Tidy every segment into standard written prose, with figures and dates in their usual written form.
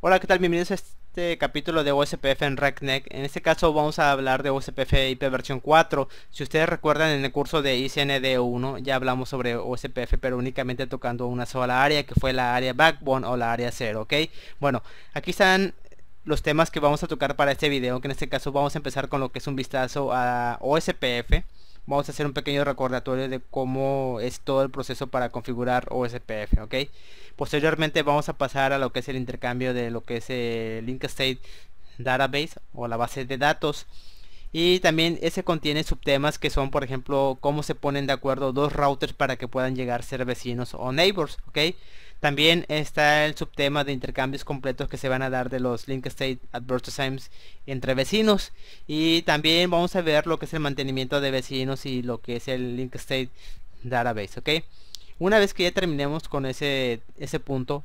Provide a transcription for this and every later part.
Hola, ¿qué tal? Bienvenidos a este capítulo de OSPF en RecNet. En este caso vamos a hablar de OSPF IP versión 4. Si ustedes recuerdan, en el curso de ICND1 ya hablamos sobre OSPF, pero únicamente tocando una sola área, que fue la área backbone o la área 0, ¿ok? Bueno, aquí están los temas que vamos a tocar para este video, que en este caso vamos a empezar con lo que es un vistazo a OSPF. Vamos a hacer un pequeño recordatorio de cómo es todo el proceso para configurar OSPF, ¿ok? Posteriormente vamos a pasar a lo que es el intercambio de lo que es el Link State Database o la base de datos. Y también ese contiene subtemas que son, por ejemplo, cómo se ponen de acuerdo dos routers para que puedan llegar a ser vecinos o neighbors, ¿ok? También está el subtema de intercambios completos que se van a dar de los link state advertisements entre vecinos. Y también vamos a ver lo que es el mantenimiento de vecinos y lo que es el link state database, ¿ok? Una vez que ya terminemos con ese punto,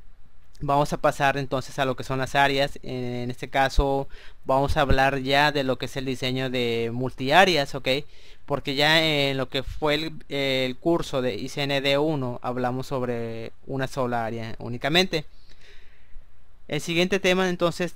vamos a pasar entonces a lo que son las áreas. En este caso vamos a hablar ya de lo que es el diseño de multiáreas, ¿ok? Porque ya en lo que fue el curso de ICND1 hablamos sobre una sola área únicamente. El siguiente tema entonces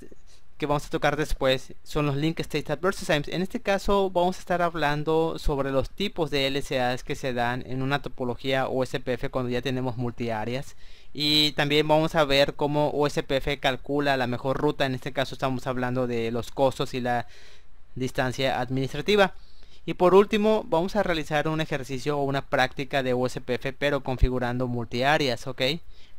que vamos a tocar después son los Link State Advertisements. En este caso vamos a estar hablando sobre los tipos de LSAs que se dan en una topología OSPF cuando ya tenemos multiáreas. Y también vamos a ver cómo OSPF calcula la mejor ruta. En este caso estamos hablando de los costos y la distancia administrativa. Y por último vamos a realizar un ejercicio o una práctica de OSPF pero configurando multiáreas, ¿ok?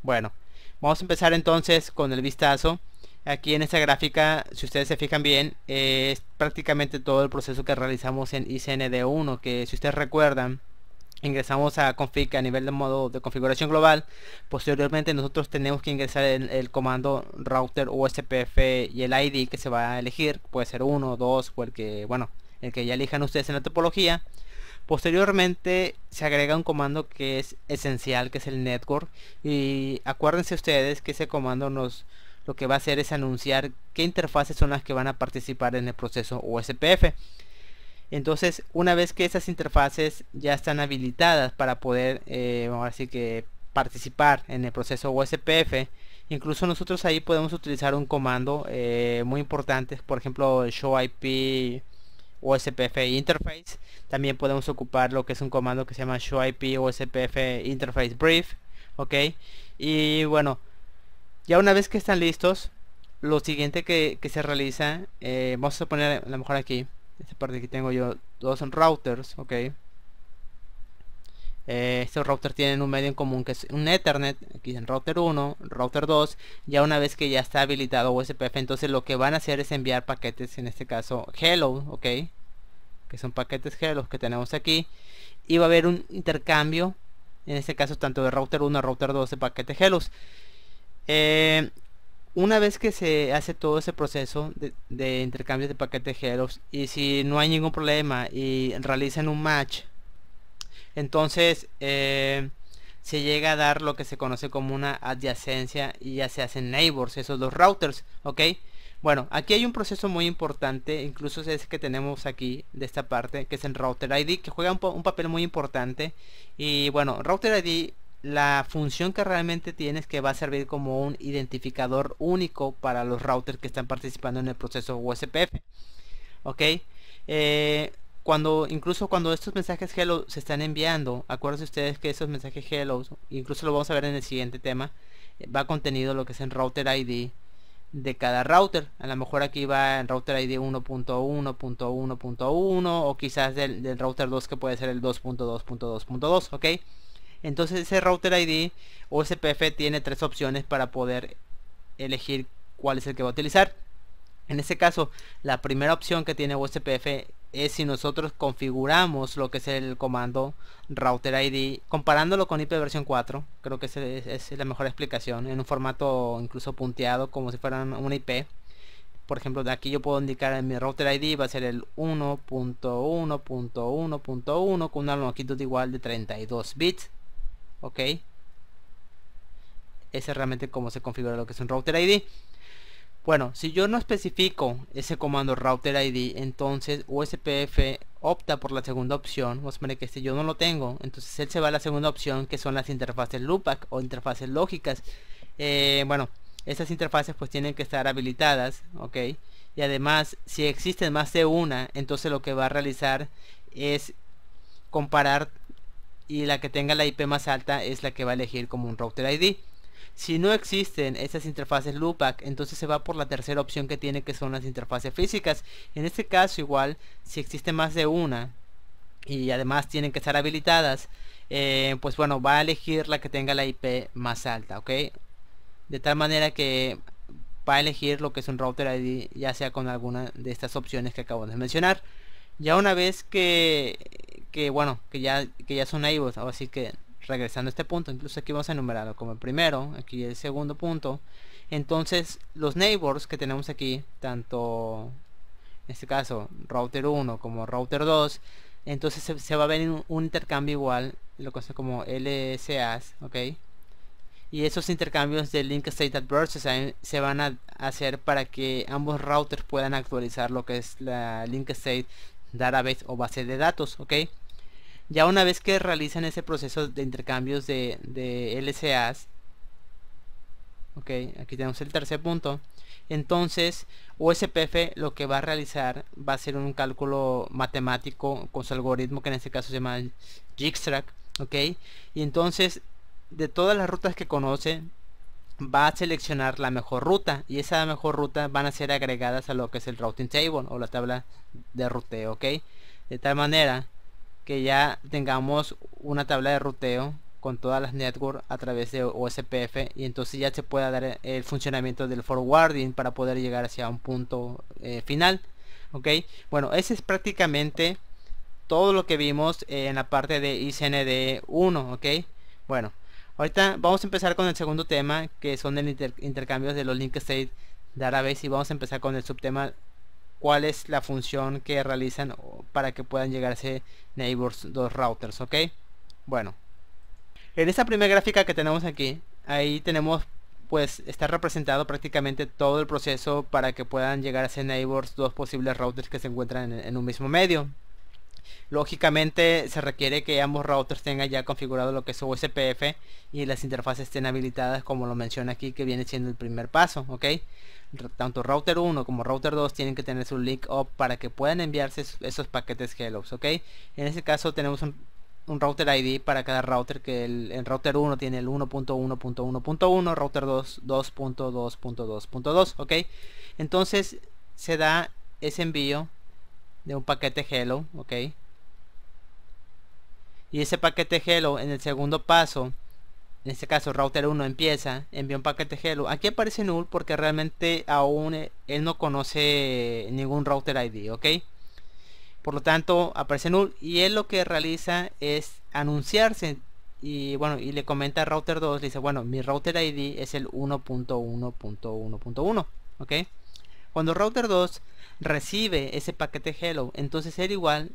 Bueno, vamos a empezar entonces con el vistazo. Aquí en esta gráfica, si ustedes se fijan bien, es prácticamente todo el proceso que realizamos en ICND1, que si ustedes recuerdan, ingresamos a config a nivel de modo de configuración global. Posteriormente nosotros tenemos que ingresar el comando router OSPF y el ID que se va a elegir, puede ser 1, 2 o el que, bueno, el que ya elijan ustedes en la topología. Posteriormente se agrega un comando que es esencial, que es el network, y acuérdense ustedes que ese comando lo que va a hacer es anunciar qué interfaces son las que van a participar en el proceso OSPF. Entonces, una vez que esas interfaces ya están habilitadas para poder, vamos a decir que participar en el proceso OSPF, incluso nosotros ahí podemos utilizar un comando muy importante, por ejemplo, show IP OSPF interface. También podemos ocupar lo que es un comando que se llama show IP OSPF interface brief, ok. Y bueno, ya una vez que están listos, lo siguiente que se realiza, vamos a poner a lo mejor aquí, esta parte que tengo yo, dos son routers, ok. Estos routers tienen un medio en común que es un Ethernet, aquí en router 1, router 2. Ya una vez que ya está habilitado OSPF, entonces lo que van a hacer es enviar paquetes, en este caso hello, ok, que son paquetes hello que tenemos aquí, y va a haber un intercambio, en este caso tanto de router 1 a router 2 de paquetes hello. Una vez que se hace todo ese proceso de intercambio de paquetes hello, y si no hay ningún problema y realizan un match, entonces se llega a dar lo que se conoce como una adyacencia y ya se hacen neighbors esos dos routers, ok. Bueno, aquí hay un proceso muy importante, incluso es ese que tenemos aquí de esta parte, que es el router ID, que juega un papel muy importante. Y bueno, router ID, la función que realmente tiene es que va a servir como un identificador único para los routers que están participando en el proceso USPF, ok. Incluso cuando estos mensajes hello se están enviando, acuérdense ustedes que esos mensajes hello, incluso lo vamos a ver en el siguiente tema, va contenido lo que es en router ID de cada router. A lo mejor aquí va en router ID 1.1.1.1 o quizás del router 2 que puede ser el 2.2.2.2, ok. Entonces ese router ID OSPF tiene tres opciones para poder elegir cuál es el que va a utilizar. En este caso, la primera opción que tiene OSPF es si nosotros configuramos lo que es el comando router ID, comparándolo con IP versión 4. Creo que es la mejor explicación, en un formato incluso punteado como si fuera una IP. Por ejemplo, de aquí yo puedo indicar en mi router ID va a ser el 1.1.1.1 con una longitud igual de 32 bits, ok. Ese es realmente como se configura lo que es un router ID. Bueno, si yo no especifico ese comando router ID, entonces OSPF opta por la segunda opción. Vamos a poner que yo no lo tengo, entonces él se va a la segunda opción, que son las interfaces loopback o interfaces lógicas. Bueno, estas interfaces pues tienen que estar habilitadas, ok. Y además, si existen más de una, entonces lo que va a realizar es comparar, y la que tenga la IP más alta es la que va a elegir como un router ID. Si no existen estas interfaces loopback, entonces se va por la tercera opción que tiene, que son las interfaces físicas. En este caso igual, si existe más de una y además tienen que estar habilitadas, pues bueno, va a elegir la que tenga la IP más alta, ok. De tal manera que va a elegir lo que es un router ID, ya sea con alguna de estas opciones que acabo de mencionar. Ya una vez bueno, que ya son neighbors, así que regresando a este punto, incluso aquí vamos a enumerarlo como el primero, aquí el segundo punto. Entonces los neighbors que tenemos aquí, tanto en este caso router 1 como router 2, entonces se va a ver un intercambio igual, lo que es como LSAs, ok. Y esos intercambios de link state adverse se van a hacer para que ambos routers puedan actualizar lo que es la link state database o base de datos, ok. Ya una vez que realizan ese proceso de intercambios de LCAs, ok, aquí tenemos el tercer punto. Entonces OSPF lo que va a realizar va a ser un cálculo matemático con su algoritmo, que en este caso se llama Dijkstrack, ok. Y entonces de todas las rutas que conoce, va a seleccionar la mejor ruta, y esa mejor ruta van a ser agregadas a lo que es el routing table o la tabla de ruteo, ok. De tal manera que ya tengamos una tabla de ruteo con todas las networks a través de OSPF, y entonces ya se pueda dar el funcionamiento del forwarding para poder llegar hacia un punto final, ok. Bueno, ese es prácticamente todo lo que vimos en la parte de ICND 1, ok. Bueno, ahorita vamos a empezar con el segundo tema, que son el intercambio de los link state database, y vamos a empezar con el subtema cuál es la función que realizan para que puedan llegarse neighbors 2 routers, ok. Bueno, en esta primera gráfica que tenemos aquí, ahí tenemos, pues está representado prácticamente todo el proceso para que puedan llegar a ser neighbors dos posibles routers que se encuentran en un mismo medio. Lógicamente se requiere que ambos routers tengan ya configurado lo que es OSPF y las interfaces estén habilitadas, como lo menciona aquí, que viene siendo el primer paso, ok. Tanto router 1 como router 2 tienen que tener su link up para que puedan enviarse esos paquetes hellos, ok. En este caso tenemos un router ID para cada router, que el router 1 tiene el 1.1.1.1, router 2 2.2.2.2, ok. Entonces se da ese envío de un paquete hello, ok. Y ese paquete hello, en el segundo paso, en este caso router 1 envía un paquete hello. Aquí aparece null porque realmente aún él no conoce ningún router ID, ok. Por lo tanto aparece null, y él lo que realiza es anunciarse, y bueno, y le comenta a router 2, le dice, bueno, mi router ID es el 1.1.1.1, ok. Cuando router 2 recibe ese paquete hello, entonces él igual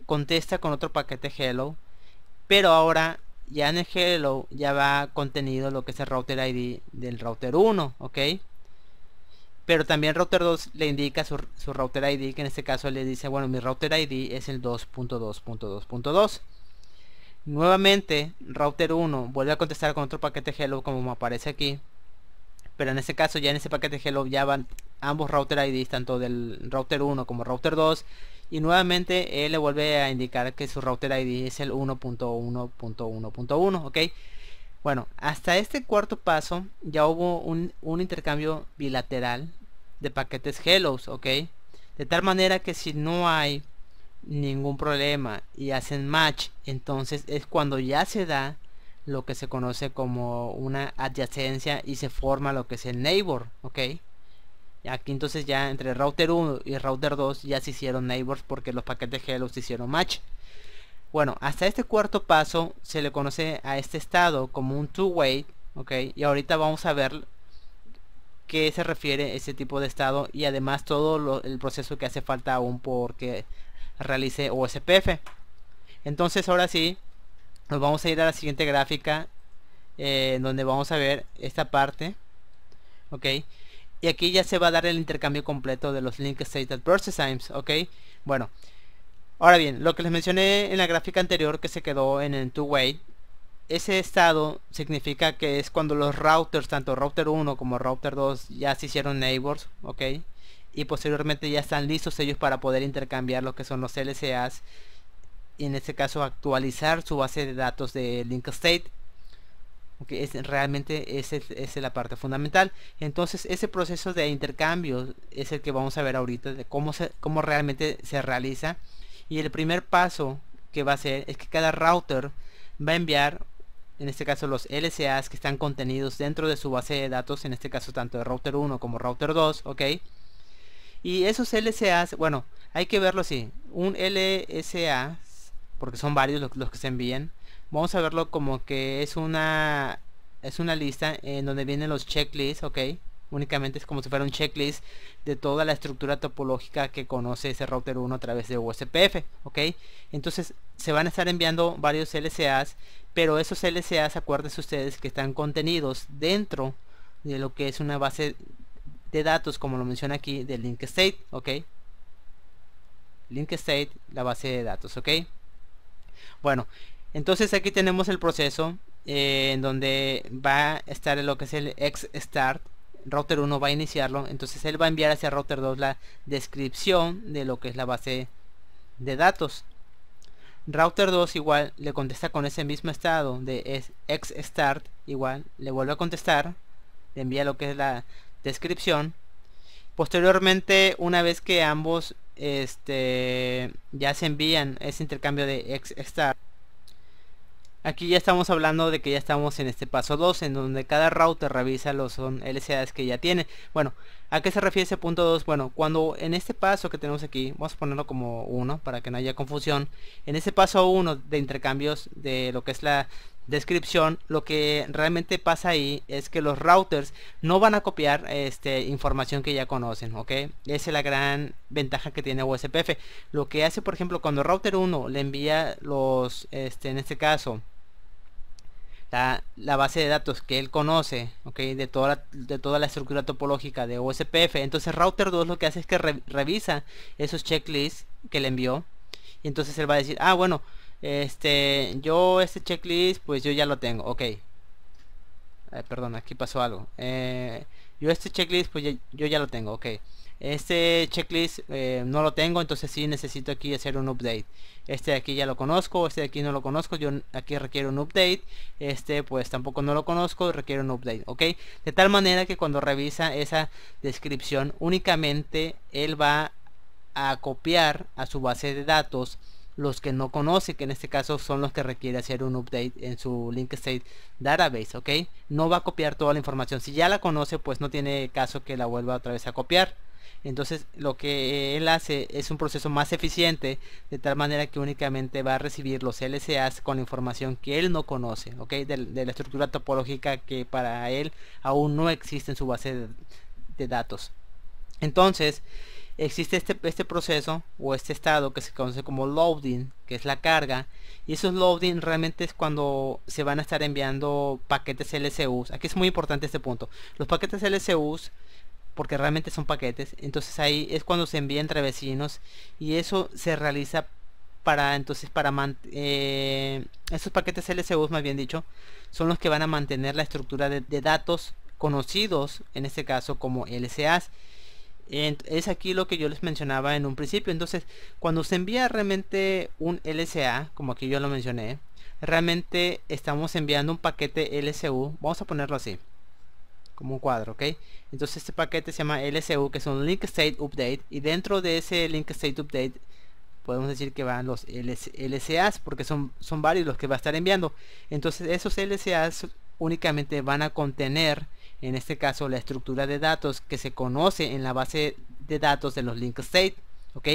contesta con otro paquete hello, pero ahora ya en el hello ya va contenido lo que es el router ID del router 1, ok. Pero también router 2 le indica su router ID, que en este caso le dice, bueno, mi router ID es el 2.2.2.2. Nuevamente router 1 vuelve a contestar con otro paquete hello, como me aparece aquí, pero en este caso ya en ese paquete hello ya van ambos router IDs, tanto del router 1 como router 2, y nuevamente él le vuelve a indicar que su router ID es el 1.1.1.1, ok. Bueno, hasta este cuarto paso ya hubo un intercambio bilateral de paquetes hellos, ok. De tal manera que si no hay ningún problema y hacen match, entonces es cuando ya se da lo que se conoce como una adyacencia y se forma lo que es el neighbor, ok. Aquí entonces ya entre router 1 y router 2 ya se hicieron neighbors porque los paquetes hello se hicieron match. Bueno, hasta este cuarto paso se le conoce a este estado como un two-way, ok. Y ahorita vamos a ver qué se refiere a ese tipo de estado, y además todo el proceso que hace falta aún porque realice OSPF. Entonces ahora sí, nos vamos a ir a la siguiente gráfica, donde vamos a ver esta parte, ok. Y aquí ya se va a dar el intercambio completo de los link state adverse times, ok. Bueno, ahora bien, lo que les mencioné en la gráfica anterior, que se quedó en el two-way, ese estado significa que es cuando los routers, tanto router 1 como router 2, ya se hicieron neighbors, ok, y posteriormente ya están listos ellos para poder intercambiar lo que son los LCAs, y en este caso actualizar su base de datos de link state. Okay, realmente esa es la parte fundamental. Entonces ese proceso de intercambio es el que vamos a ver ahorita, de cómo realmente se realiza. Y el primer paso que va a hacer es que cada router va a enviar, en este caso, los LCAs que están contenidos dentro de su base de datos, en este caso tanto de router 1 como router 2, ok. Y esos LCAs, bueno, hay que verlo así, un LSA, porque son varios los que se envían, vamos a verlo como que es una lista en donde vienen los checklists, ok. Únicamente es como si fuera un checklist de toda la estructura topológica que conoce ese router 1 a través de USPF, ok. Entonces se van a estar enviando varios LCAs, pero esos LCAs, acuérdense ustedes que están contenidos dentro de lo que es una base de datos, como lo menciona aquí, de link state, ok. Link state, la base de datos, ok. Bueno, entonces aquí tenemos el proceso en donde va a estar lo que es el xstart. Router 1 va a iniciarlo, entonces él va a enviar hacia router 2 la descripción de lo que es la base de datos. Router 2 igual le contesta con ese mismo estado de xstart, igual le vuelve a contestar, le envía lo que es la descripción. Posteriormente, una vez que ambos ya se envían ese intercambio de xstart, aquí ya estamos hablando de que ya estamos en este paso 2, en donde cada router revisa los LCAs que ya tiene. Bueno, ¿a qué se refiere ese punto 2? Bueno, cuando en este paso que tenemos aquí, vamos a ponerlo como 1 para que no haya confusión. En ese paso 1 de intercambios de lo que es la descripción, lo que realmente pasa ahí es que los routers no van a copiar información que ya conocen, ok. Esa es la gran ventaja que tiene USPF. Lo que hace, por ejemplo, cuando router 1 le envía los en este caso la base de datos que él conoce, ok, de toda la estructura topológica de USPF, entonces router 2 lo que hace es que revisa esos checklists que le envió, y entonces él va a decir, ah, bueno, yo este checklist pues yo ya lo tengo, ok. Perdón, aquí pasó algo. Yo este checklist pues yo ya lo tengo, ok. Este checklist no lo tengo, entonces sí necesito aquí hacer un update. Este de aquí ya lo conozco, este de aquí no lo conozco, yo aquí requiero un update. Este pues tampoco no lo conozco, requiere un update, ok. De tal manera que cuando revisa esa descripción, únicamente él va a copiar a su base de datos los que no conoce, que en este caso son los que requiere hacer un update en su link state database, ok. No va a copiar toda la información. Si ya la conoce, pues no tiene caso que la vuelva otra vez a copiar. Entonces lo que él hace es un proceso más eficiente, de tal manera que únicamente va a recibir los LCAs con información que él no conoce, ok, de la estructura topológica que para él aún no existe en su base de datos. Entonces existe este proceso o este estado que se conoce como loading, que es la carga, y esos loading realmente es cuando se van a estar enviando paquetes LCUs. Aquí es muy importante este punto, los paquetes LCUs, porque realmente son paquetes, entonces ahí es cuando se envía entre vecinos, y eso se realiza para estos paquetes LCUs, más bien dicho, son los que van a mantener la estructura de datos conocidos en este caso como LCAs. Es aquí lo que yo les mencionaba en un principio. Entonces cuando se envía realmente un LCA, como aquí yo lo mencioné, realmente estamos enviando un paquete LCU, vamos a ponerlo así como un cuadro, ok. Entonces este paquete se llama LCU, que es un link state update, y dentro de ese link state update podemos decir que van los LCAs, porque son varios los que va a estar enviando. Entonces esos LCAs únicamente van a contener, en este caso, la estructura de datos que se conoce en la base de datos de los link state, ok.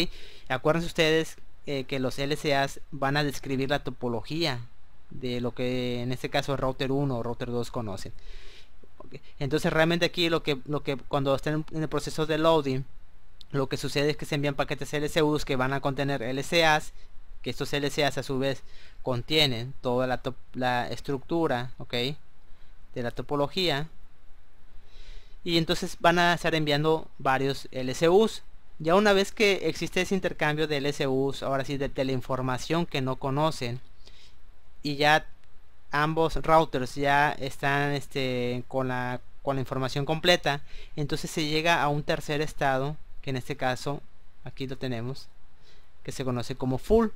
Acuérdense ustedes que los LCAs van a describir la topología de lo que en este caso router 1 o router 2 conocen. Entonces realmente aquí lo que cuando estén en el proceso de loading, lo que sucede es que se envían paquetes LCUs que van a contener LCAs, que estos LCAs a su vez contienen toda la estructura, ok, de la topología, y entonces van a estar enviando varios LCUs. Ya una vez que existe ese intercambio de LCUs, ahora sí de la información que no conocen, y ya ambos routers ya están con la información completa, entonces se llega a un tercer estado, que en este caso aquí lo tenemos, que se conoce como full.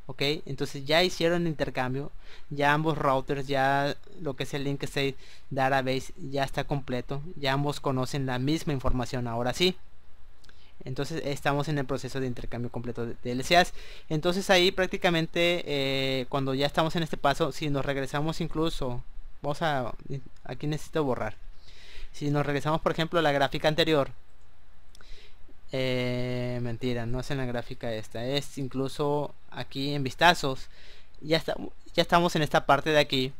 Ok, entonces ya hicieron el intercambio, ya ambos routers, ya lo que es el link state database ya está completo, ya ambos conocen la misma información ahora sí. Entonces estamos en el proceso de intercambio completo de LCAs. Entonces ahí prácticamente cuando ya estamos en este paso, si nos regresamos incluso, aquí necesito borrar, si nos regresamos por ejemplo a la gráfica anterior, mentira, no es en la gráfica esta, es incluso aquí en vistazos, ya estamos en esta parte de aquí.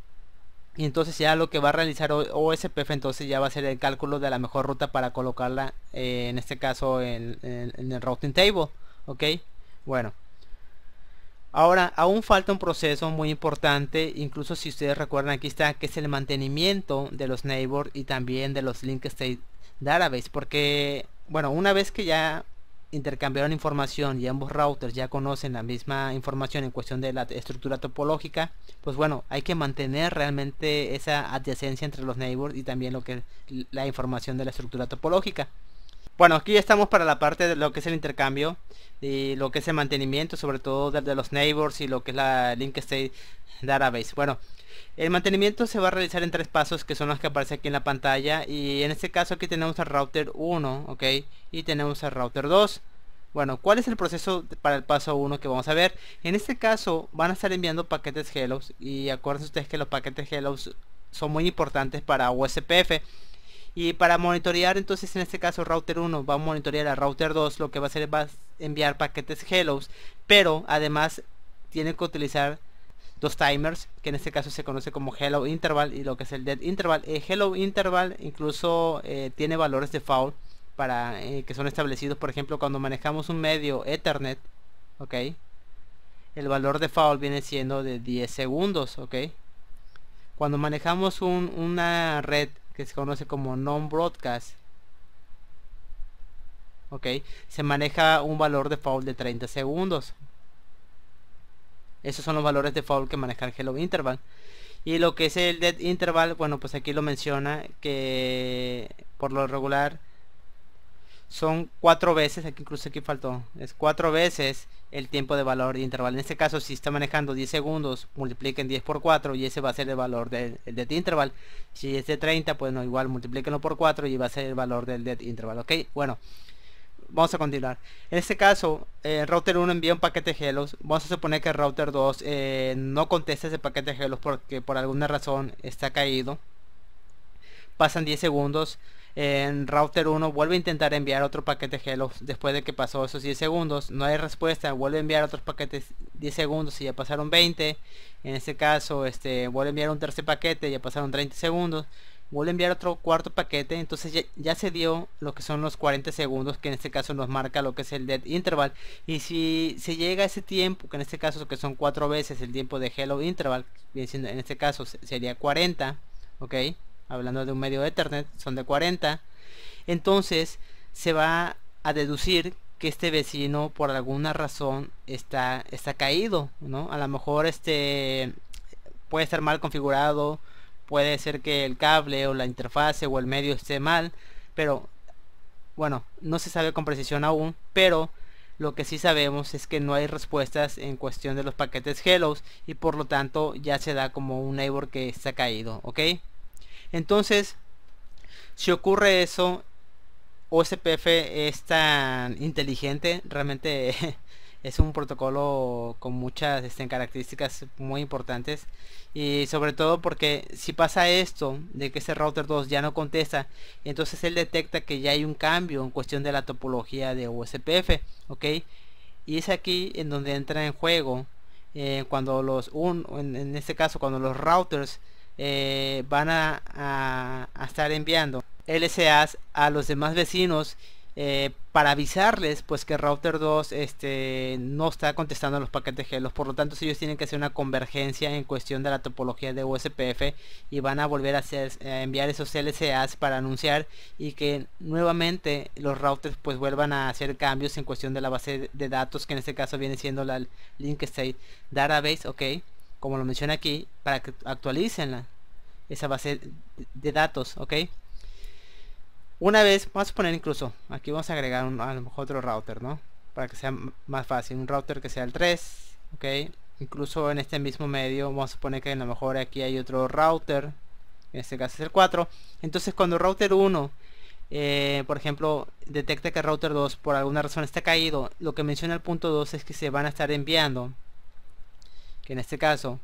Y entonces ya lo que va a realizar OSPF entonces ya va a ser el cálculo de la mejor ruta para colocarla, en este caso en el routing table. Ok, bueno, ahora aún falta un proceso muy importante, incluso si ustedes recuerdan aquí está, que es el mantenimiento de los neighbors y también de los link state database, porque bueno, una vez que ya intercambiaron información y ambos routers ya conocen la misma información en cuestión de la estructura topológica, pues bueno, hay que mantener realmente esa adyacencia entre los neighbors y también lo que es la información de la estructura topológica. Bueno, aquí estamos para la parte de lo que es el intercambio y lo que es el mantenimiento, sobre todo de los neighbors y lo que es la link state database. Bueno, el mantenimiento se va a realizar en 3 pasos, que son los que aparecen aquí en la pantalla, y en este caso aquí tenemos al router 1, ok, y tenemos al router 2. Bueno, ¿cuál es el proceso para el paso 1 que vamos a ver? En este caso van a estar enviando paquetes hello, y acuérdense ustedes que los paquetes hello son muy importantes para OSPF. Y para monitorear, entonces en este caso router 1 va a monitorear a router 2, lo que va a hacer va a enviar paquetes hello, pero además tiene que utilizar 2 timers, que en este caso se conoce como hello interval y lo que es el dead interval. Hello interval incluso tiene valores de default para que son establecidos, por ejemplo, cuando manejamos un medio Ethernet, ok, el valor de default viene siendo de 10 segundos, ok. Cuando manejamos una red que se conoce como non-broadcast, ok, se maneja un valor de default de 30 segundos. Esos son los valores de default que maneja el hello interval. Y lo que es el dead interval, bueno, pues aquí lo menciona que por lo regular son 4 veces, aquí incluso aquí faltó, es 4 veces el tiempo de valor de interval. En este caso, si está manejando 10 segundos, multipliquen 10 por 4 y ese va a ser el valor del dead interval. Si es de 30, pues no, igual multiplíquenlo por 4 y va a ser el valor del dead interval. Ok, bueno, vamos a continuar. En este caso, el router 1 envía un paquete hello. Vamos a suponer que el router 2 no contesta ese paquete hello porque por alguna razón está caído. Pasan 10 segundos. En router 1 vuelve a intentar enviar otro paquete hello después de que pasó esos 10 segundos. No hay respuesta. Vuelve a enviar otros paquetes 10 segundos y ya pasaron 20. En este caso, vuelve a enviar un tercer paquete y ya pasaron 30 segundos. Vuelve a enviar otro cuarto paquete, entonces ya se dio lo que son los 40 segundos, que en este caso nos marca lo que es el dead interval. Y si se llega a ese tiempo, que en este caso que son 4 veces el tiempo de hello interval, bien siendo, en este caso sería 40, ok, hablando de un medio Ethernet, son de 40, entonces se va a deducir que este vecino por alguna razón está caído, ¿no? A lo mejor puede estar mal configurado, puede ser que el cable o la interfase o el medio esté mal, pero bueno, no se sabe con precisión aún, pero lo que sí sabemos es que no hay respuestas en cuestión de los paquetes hello y por lo tanto ya se da como un neighbor que está caído, ok. Entonces, si ocurre eso, OSPF es tan inteligente, realmente es un protocolo con muchas características muy importantes, y sobre todo porque si pasa esto de que ese router 2 ya no contesta, entonces él detecta que ya hay un cambio en cuestión de la topología de OSPF, ok, y es aquí en donde entra en juego cuando en este caso cuando los routers van a estar enviando LCAs a los demás vecinos para avisarles pues que el router 2 no está contestando los paquetes hello. Por lo tanto, ellos tienen que hacer una convergencia en cuestión de la topología de OSPF y van a volver a enviar esos LCAs para anunciar y que nuevamente los routers pues vuelvan a hacer cambios en cuestión de la base de datos, que en este caso viene siendo la link state database, ok, como lo menciona aquí, para que actualicen esa base de datos, ok. Una vez, vamos a poner incluso, aquí vamos a agregar a lo mejor otro router, ¿no? Para que sea más fácil, un router que sea el 3, ok. Incluso en este mismo medio, vamos a poner que a lo mejor aquí hay otro router, en este caso es el 4. Entonces cuando el router 1, por ejemplo, detecta que el router 2 por alguna razón está caído, lo que menciona el punto 2 es que se van a estar enviando, que en este caso,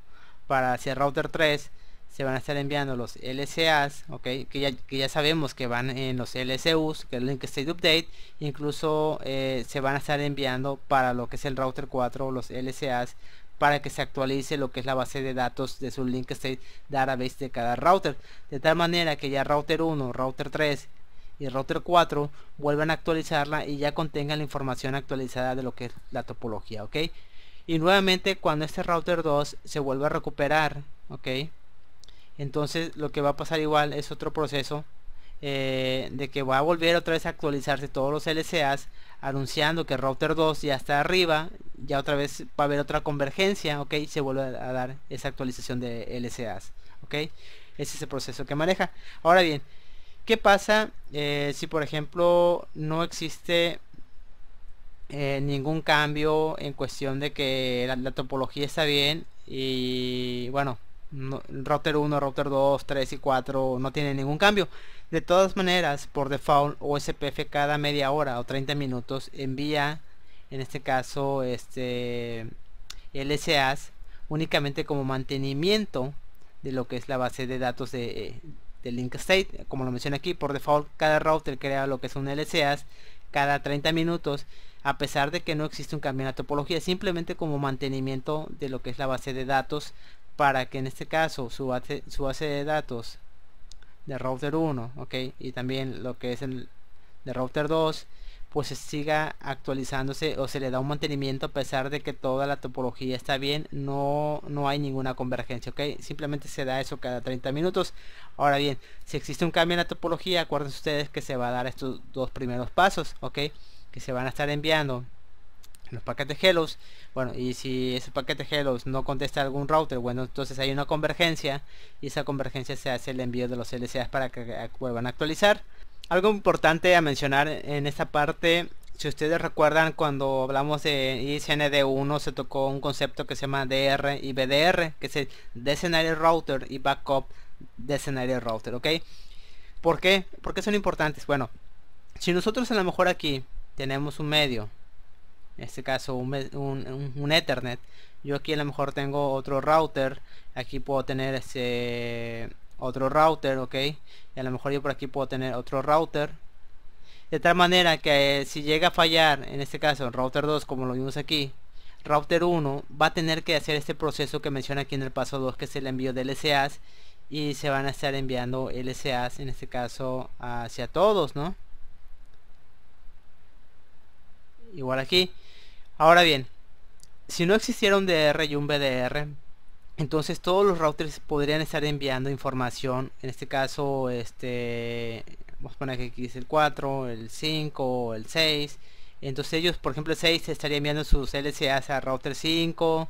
para hacia el router 3, se van a estar enviando los LSAs, ok, que ya sabemos que van en los LSUs, que es el Link State Update. Incluso se van a estar enviando para lo que es el router 4 los LSAs, para que se actualice lo que es la base de datos de su Link State Database de cada router, de tal manera que ya router 1, router 3 y router 4 vuelvan a actualizarla y ya contengan la información actualizada de lo que es la topología, ok. Y nuevamente cuando este router 2 se vuelva a recuperar, ok, entonces lo que va a pasar igual es otro proceso, de que va a volver otra vez a actualizarse todos los LCAs, anunciando que el router 2 ya está arriba, ya otra vez va a haber otra convergencia, ok, se vuelve a dar esa actualización de LCAs, ok. Ese es el proceso que maneja. Ahora bien, ¿qué pasa si por ejemplo no existe ningún cambio en cuestión de que la topología está bien y bueno, router 1, router 2, 3 y 4 no tiene ningún cambio? De todas maneras, por default, OSPF cada media hora o 30 minutos envía, en este caso, LSAs únicamente como mantenimiento de lo que es la base de datos de Link State. Como lo menciona aquí, por default cada router crea lo que son LSAs cada 30 minutos, a pesar de que no existe un cambio en la topología, simplemente como mantenimiento de lo que es la base de datos, para que en este caso su base de datos de router 1, ok, y también lo que es el de router 2, pues siga actualizándose o se le da un mantenimiento a pesar de que toda la topología está bien, no hay ninguna convergencia, ok, simplemente se da eso cada 30 minutos. Ahora bien, si existe un cambio en la topología, acuérdense ustedes que se va a dar estos dos primeros pasos, ok, que se van a estar enviando los paquetes hellos. Bueno, y si ese paquete hellos no contesta algún router, bueno, entonces hay una convergencia, y esa convergencia se hace el envío de los LCAs para que vuelvan a actualizar. Algo importante a mencionar en esta parte, si ustedes recuerdan, cuando hablamos de ISND1 se tocó un concepto que se llama DR y BDR, que es el Destination Router y Backup Destination Router, ok. ¿Por qué? Porque son importantes. Bueno, si nosotros a lo mejor aquí tenemos un medio, en este caso un Ethernet, yo aquí a lo mejor tengo otro router, aquí puedo tener otro router, ok, y a lo mejor yo por aquí puedo tener otro router, de tal manera que si llega a fallar, en este caso el router 2 como lo vimos aquí, router 1 va a tener que hacer este proceso que menciona aquí en el paso 2, que es el envío de LCAs, y se van a estar enviando LCAs en este caso hacia todos, ¿no? Igual aquí. Ahora bien, si no existiera un DR y un BDR, entonces todos los routers podrían estar enviando información. En este caso, vamos a poner que aquí es el 4, el 5, el 6. Entonces ellos, por ejemplo, el 6 estaría enviando sus LCAs a router 5,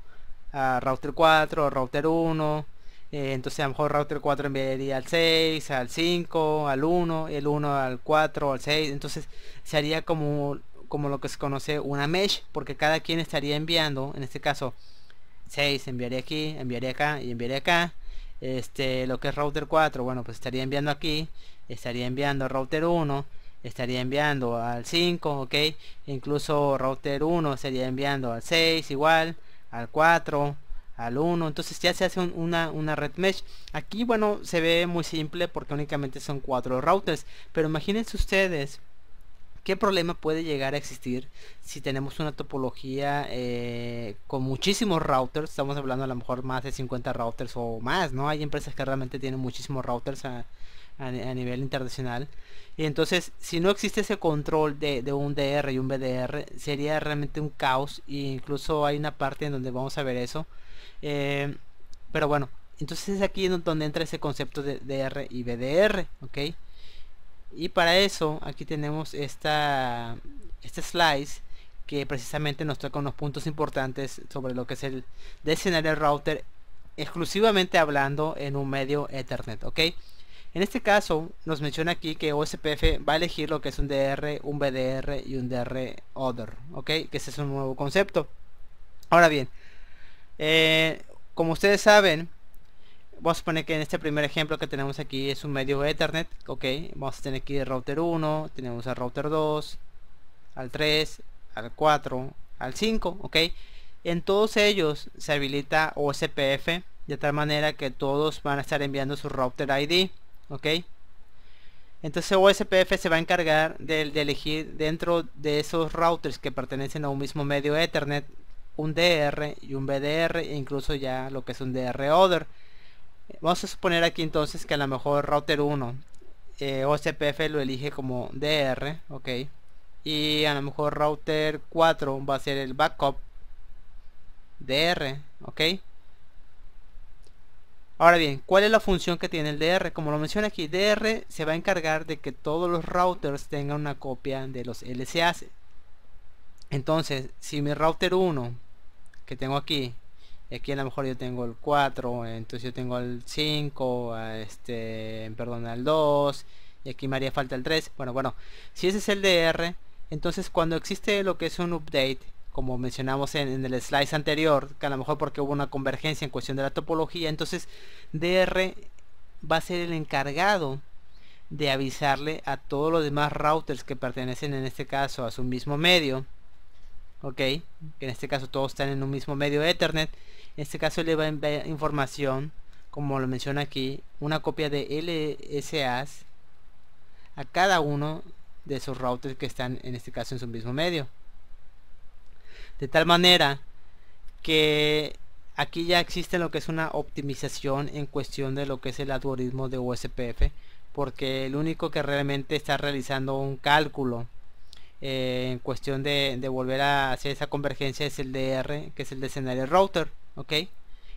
a router 4, a router 1. Entonces a lo mejor router 4 enviaría al 6, al 5, al 1, el 1 al 4, al 6. Entonces se haría como lo que se conoce una mesh, porque cada quien estaría enviando, en este caso 6 enviaría aquí, enviaría acá y enviaría acá. Lo que es router 4, bueno, pues estaría enviando aquí, estaría enviando al router 1, estaría enviando al 5, ok, incluso router 1 estaría enviando al 6 igual, al 4, al 1. Entonces ya se hace una red mesh. Aquí bueno, se ve muy simple porque únicamente son 4 routers, pero imagínense ustedes ¿qué problema puede llegar a existir si tenemos una topología con muchísimos routers? Estamos hablando a lo mejor más de 50 routers o más, ¿no? Hay empresas que realmente tienen muchísimos routers a nivel internacional. Y entonces, si no existe ese control de un DR y un BDR, sería realmente un caos. E incluso hay una parte en donde vamos a ver eso. Pero bueno, entonces es aquí donde entra ese concepto de DR y BDR, ¿ok? Y para eso aquí tenemos esta slice que precisamente nos toca unos puntos importantes sobre lo que es el Destination Router exclusivamente hablando en un medio Ethernet, ¿ok? En este caso nos menciona aquí que OSPF va a elegir lo que es un DR, un BDR y un DR Other, ¿ok? Que ese es un nuevo concepto. Ahora bien, como ustedes saben, vamos a suponer que en este primer ejemplo que tenemos aquí es un medio Ethernet, ok. Vamos a tener aquí el router 1, tenemos al router 2, al 3, al 4, al 5, ok. En todos ellos se habilita OSPF de tal manera que todos van a estar enviando su router ID, ok. Entonces OSPF se va a encargar de elegir dentro de esos routers que pertenecen a un mismo medio Ethernet un DR y un BDR e incluso ya lo que es un DR Other. Vamos a suponer aquí entonces que a lo mejor router 1 OSPF lo elige como DR, ok, y a lo mejor router 4 va a ser el backup DR, ok. Ahora bien, ¿cuál es la función que tiene el DR? Como lo menciona aquí, DR se va a encargar de que todos los routers tengan una copia de los LCAs. Entonces, si mi router 1 que tengo aquí, a lo mejor yo tengo el 4, entonces yo tengo el 5, perdón, el 2, y aquí me haría falta el 3. Bueno, si ese es el DR, entonces cuando existe lo que es un update, como mencionamos en el slide anterior, que a lo mejor porque hubo una convergencia en cuestión de la topología, entonces DR va a ser el encargado de avisarle a todos los demás routers que pertenecen en este caso a su mismo medio, ok, que en este caso todos están en un mismo medio Ethernet. En este caso le va a enviar información, como lo menciona aquí, una copia de LSAs a cada uno de esos routers que están en este caso en su mismo medio, de tal manera que aquí ya existe lo que es una optimización en cuestión de lo que es el algoritmo de OSPF, porque el único que realmente está realizando un cálculo en cuestión de volver a hacer esa convergencia es el DR, que es el Destination Router, ok.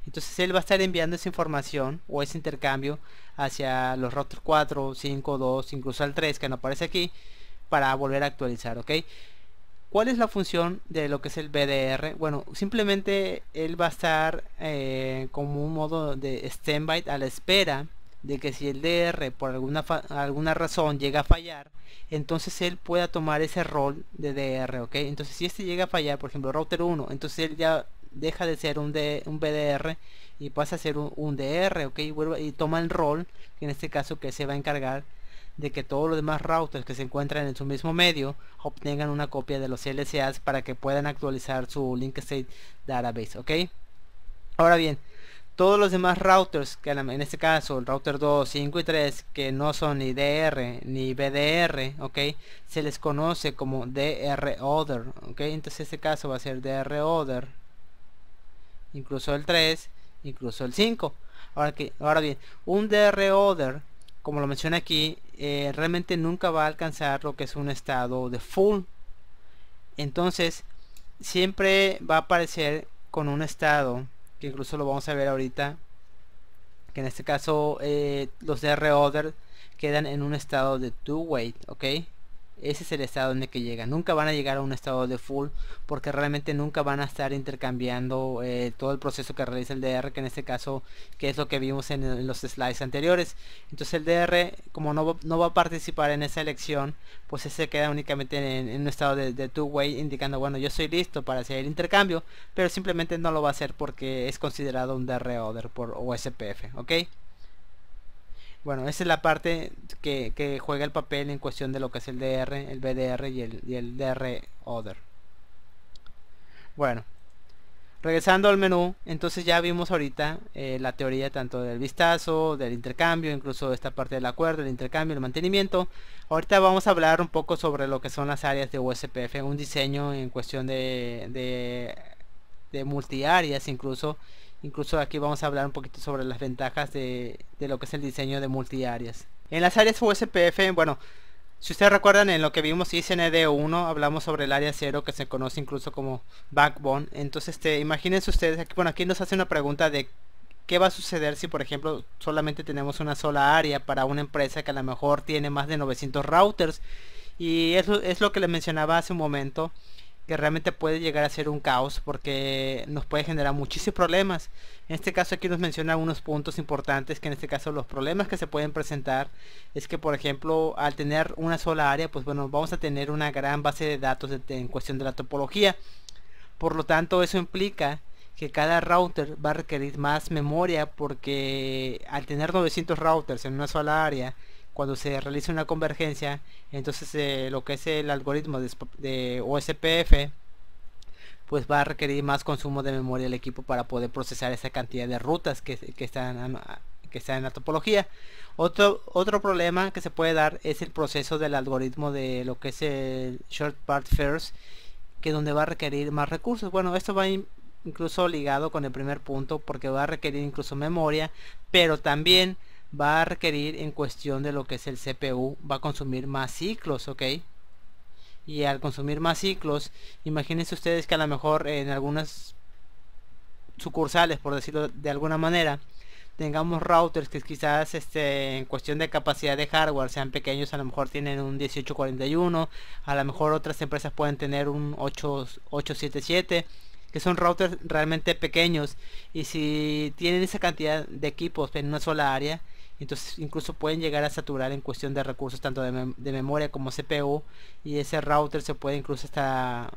Entonces él va a estar enviando esa información o ese intercambio hacia los routers 4, 5, 2, incluso al 3 que no aparece aquí, para volver a actualizar, ok. ¿Cuál es la función de lo que es el BDR? Bueno, simplemente él va a estar como un modo de standby a la espera de que si el DR por alguna razón llega a fallar, entonces él pueda tomar ese rol de DR, ok. Entonces si este llega a fallar, por ejemplo router 1, entonces él ya deja de ser un BDR y pasa a ser un DR, ok, y toma el rol, que en este caso que se va a encargar de que todos los demás routers que se encuentran en su mismo medio obtengan una copia de los LCAs para que puedan actualizar su link state database, ok. Ahora bien, todos los demás routers, que en este caso el router 2, 5 y 3, que no son ni DR ni BDR, ok, se les conoce como DR Other, ok. Entonces este caso va a ser DR Other, incluso el 3, incluso el 5. Ahora bien, un DR Other, como lo menciona aquí, realmente nunca va a alcanzar lo que es un estado de full. Entonces siempre va a aparecer con un estado que incluso lo vamos a ver ahorita, que en este caso los DR Other quedan en un estado de two-way, ok. Ese es el estado en el que llegan. Nunca van a llegar a un estado de full, porque realmente nunca van a estar intercambiando todo el proceso que realiza el DR, que en este caso, que es lo que vimos en los slides anteriores. Entonces el DR, como no va a participar en esa elección, pues se queda únicamente en un estado de two-way, indicando, bueno, yo estoy listo para hacer el intercambio, pero simplemente no lo va a hacer porque es considerado un DR Other por OSPF, ok. Bueno, esa es la parte que juega el papel en cuestión de lo que es el DR, el BDR y el DR Other. Bueno, regresando al menú, entonces ya vimos ahorita la teoría tanto del vistazo, del intercambio, incluso esta parte del acuerdo, el intercambio, el mantenimiento. Ahorita vamos a hablar un poco sobre lo que son las áreas de OSPF, un diseño en cuestión de multiáreas incluso. Incluso aquí vamos a hablar un poquito sobre las ventajas de lo que es el diseño de multiáreas. En las áreas OSPF, bueno, si ustedes recuerdan en lo que vimos ISND1, hablamos sobre el área 0 que se conoce incluso como backbone. Entonces imagínense ustedes, aquí, bueno, aquí nos hace una pregunta de qué va a suceder si por ejemplo solamente tenemos una sola área para una empresa que a lo mejor tiene más de 900 routers. Y eso es lo que les mencionaba hace un momento, que realmente puede llegar a ser un caos porque nos puede generar muchísimos problemas. En este caso aquí nos menciona unos puntos importantes, que en este caso los problemas que se pueden presentar es que, por ejemplo, al tener una sola área, pues bueno, vamos a tener una gran base de datos en cuestión de la topología. Por lo tanto, eso implica que cada router va a requerir más memoria, porque al tener 900 routers en una sola área, cuando se realiza una convergencia, entonces lo que es el algoritmo de OSPF pues va a requerir más consumo de memoria del equipo para poder procesar esa cantidad de rutas que están en la topología. Otro problema que se puede dar es el proceso del algoritmo de lo que es el short path first, que donde va a requerir más recursos. Bueno, esto va incluso ligado con el primer punto, porque va a requerir incluso memoria, pero también va a requerir, en cuestión de lo que es el CPU, va a consumir más ciclos, ¿ok? Y al consumir más ciclos, imagínense ustedes que a lo mejor en algunas sucursales, por decirlo de alguna manera, tengamos routers que quizás en cuestión de capacidad de hardware sean pequeños. A lo mejor tienen un 1841, a lo mejor otras empresas pueden tener un 8877, que son routers realmente pequeños, y si tienen esa cantidad de equipos en una sola área, entonces incluso pueden llegar a saturar en cuestión de recursos, tanto de memoria como CPU, y ese router se puede incluso hasta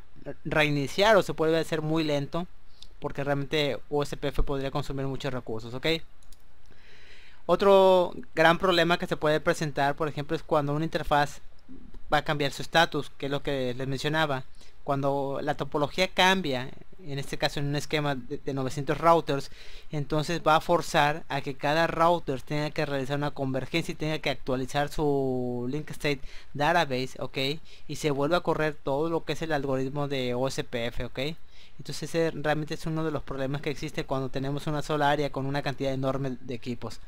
reiniciar o se puede hacer muy lento, porque realmente OSPF podría consumir muchos recursos, ¿ok? Otro gran problema que se puede presentar, por ejemplo, es cuando una interfaz va a cambiar su estatus, que es lo que les mencionaba. Cuando la topología cambia, en este caso en un esquema de 900 routers, entonces va a forzar a que cada router tenga que realizar una convergencia y tenga que actualizar su link state database, ok, y se vuelve a correr todo lo que es el algoritmo de OSPF, ok. Entonces ese realmente es uno de los problemas que existe cuando tenemos una sola área con una cantidad enorme de equipos.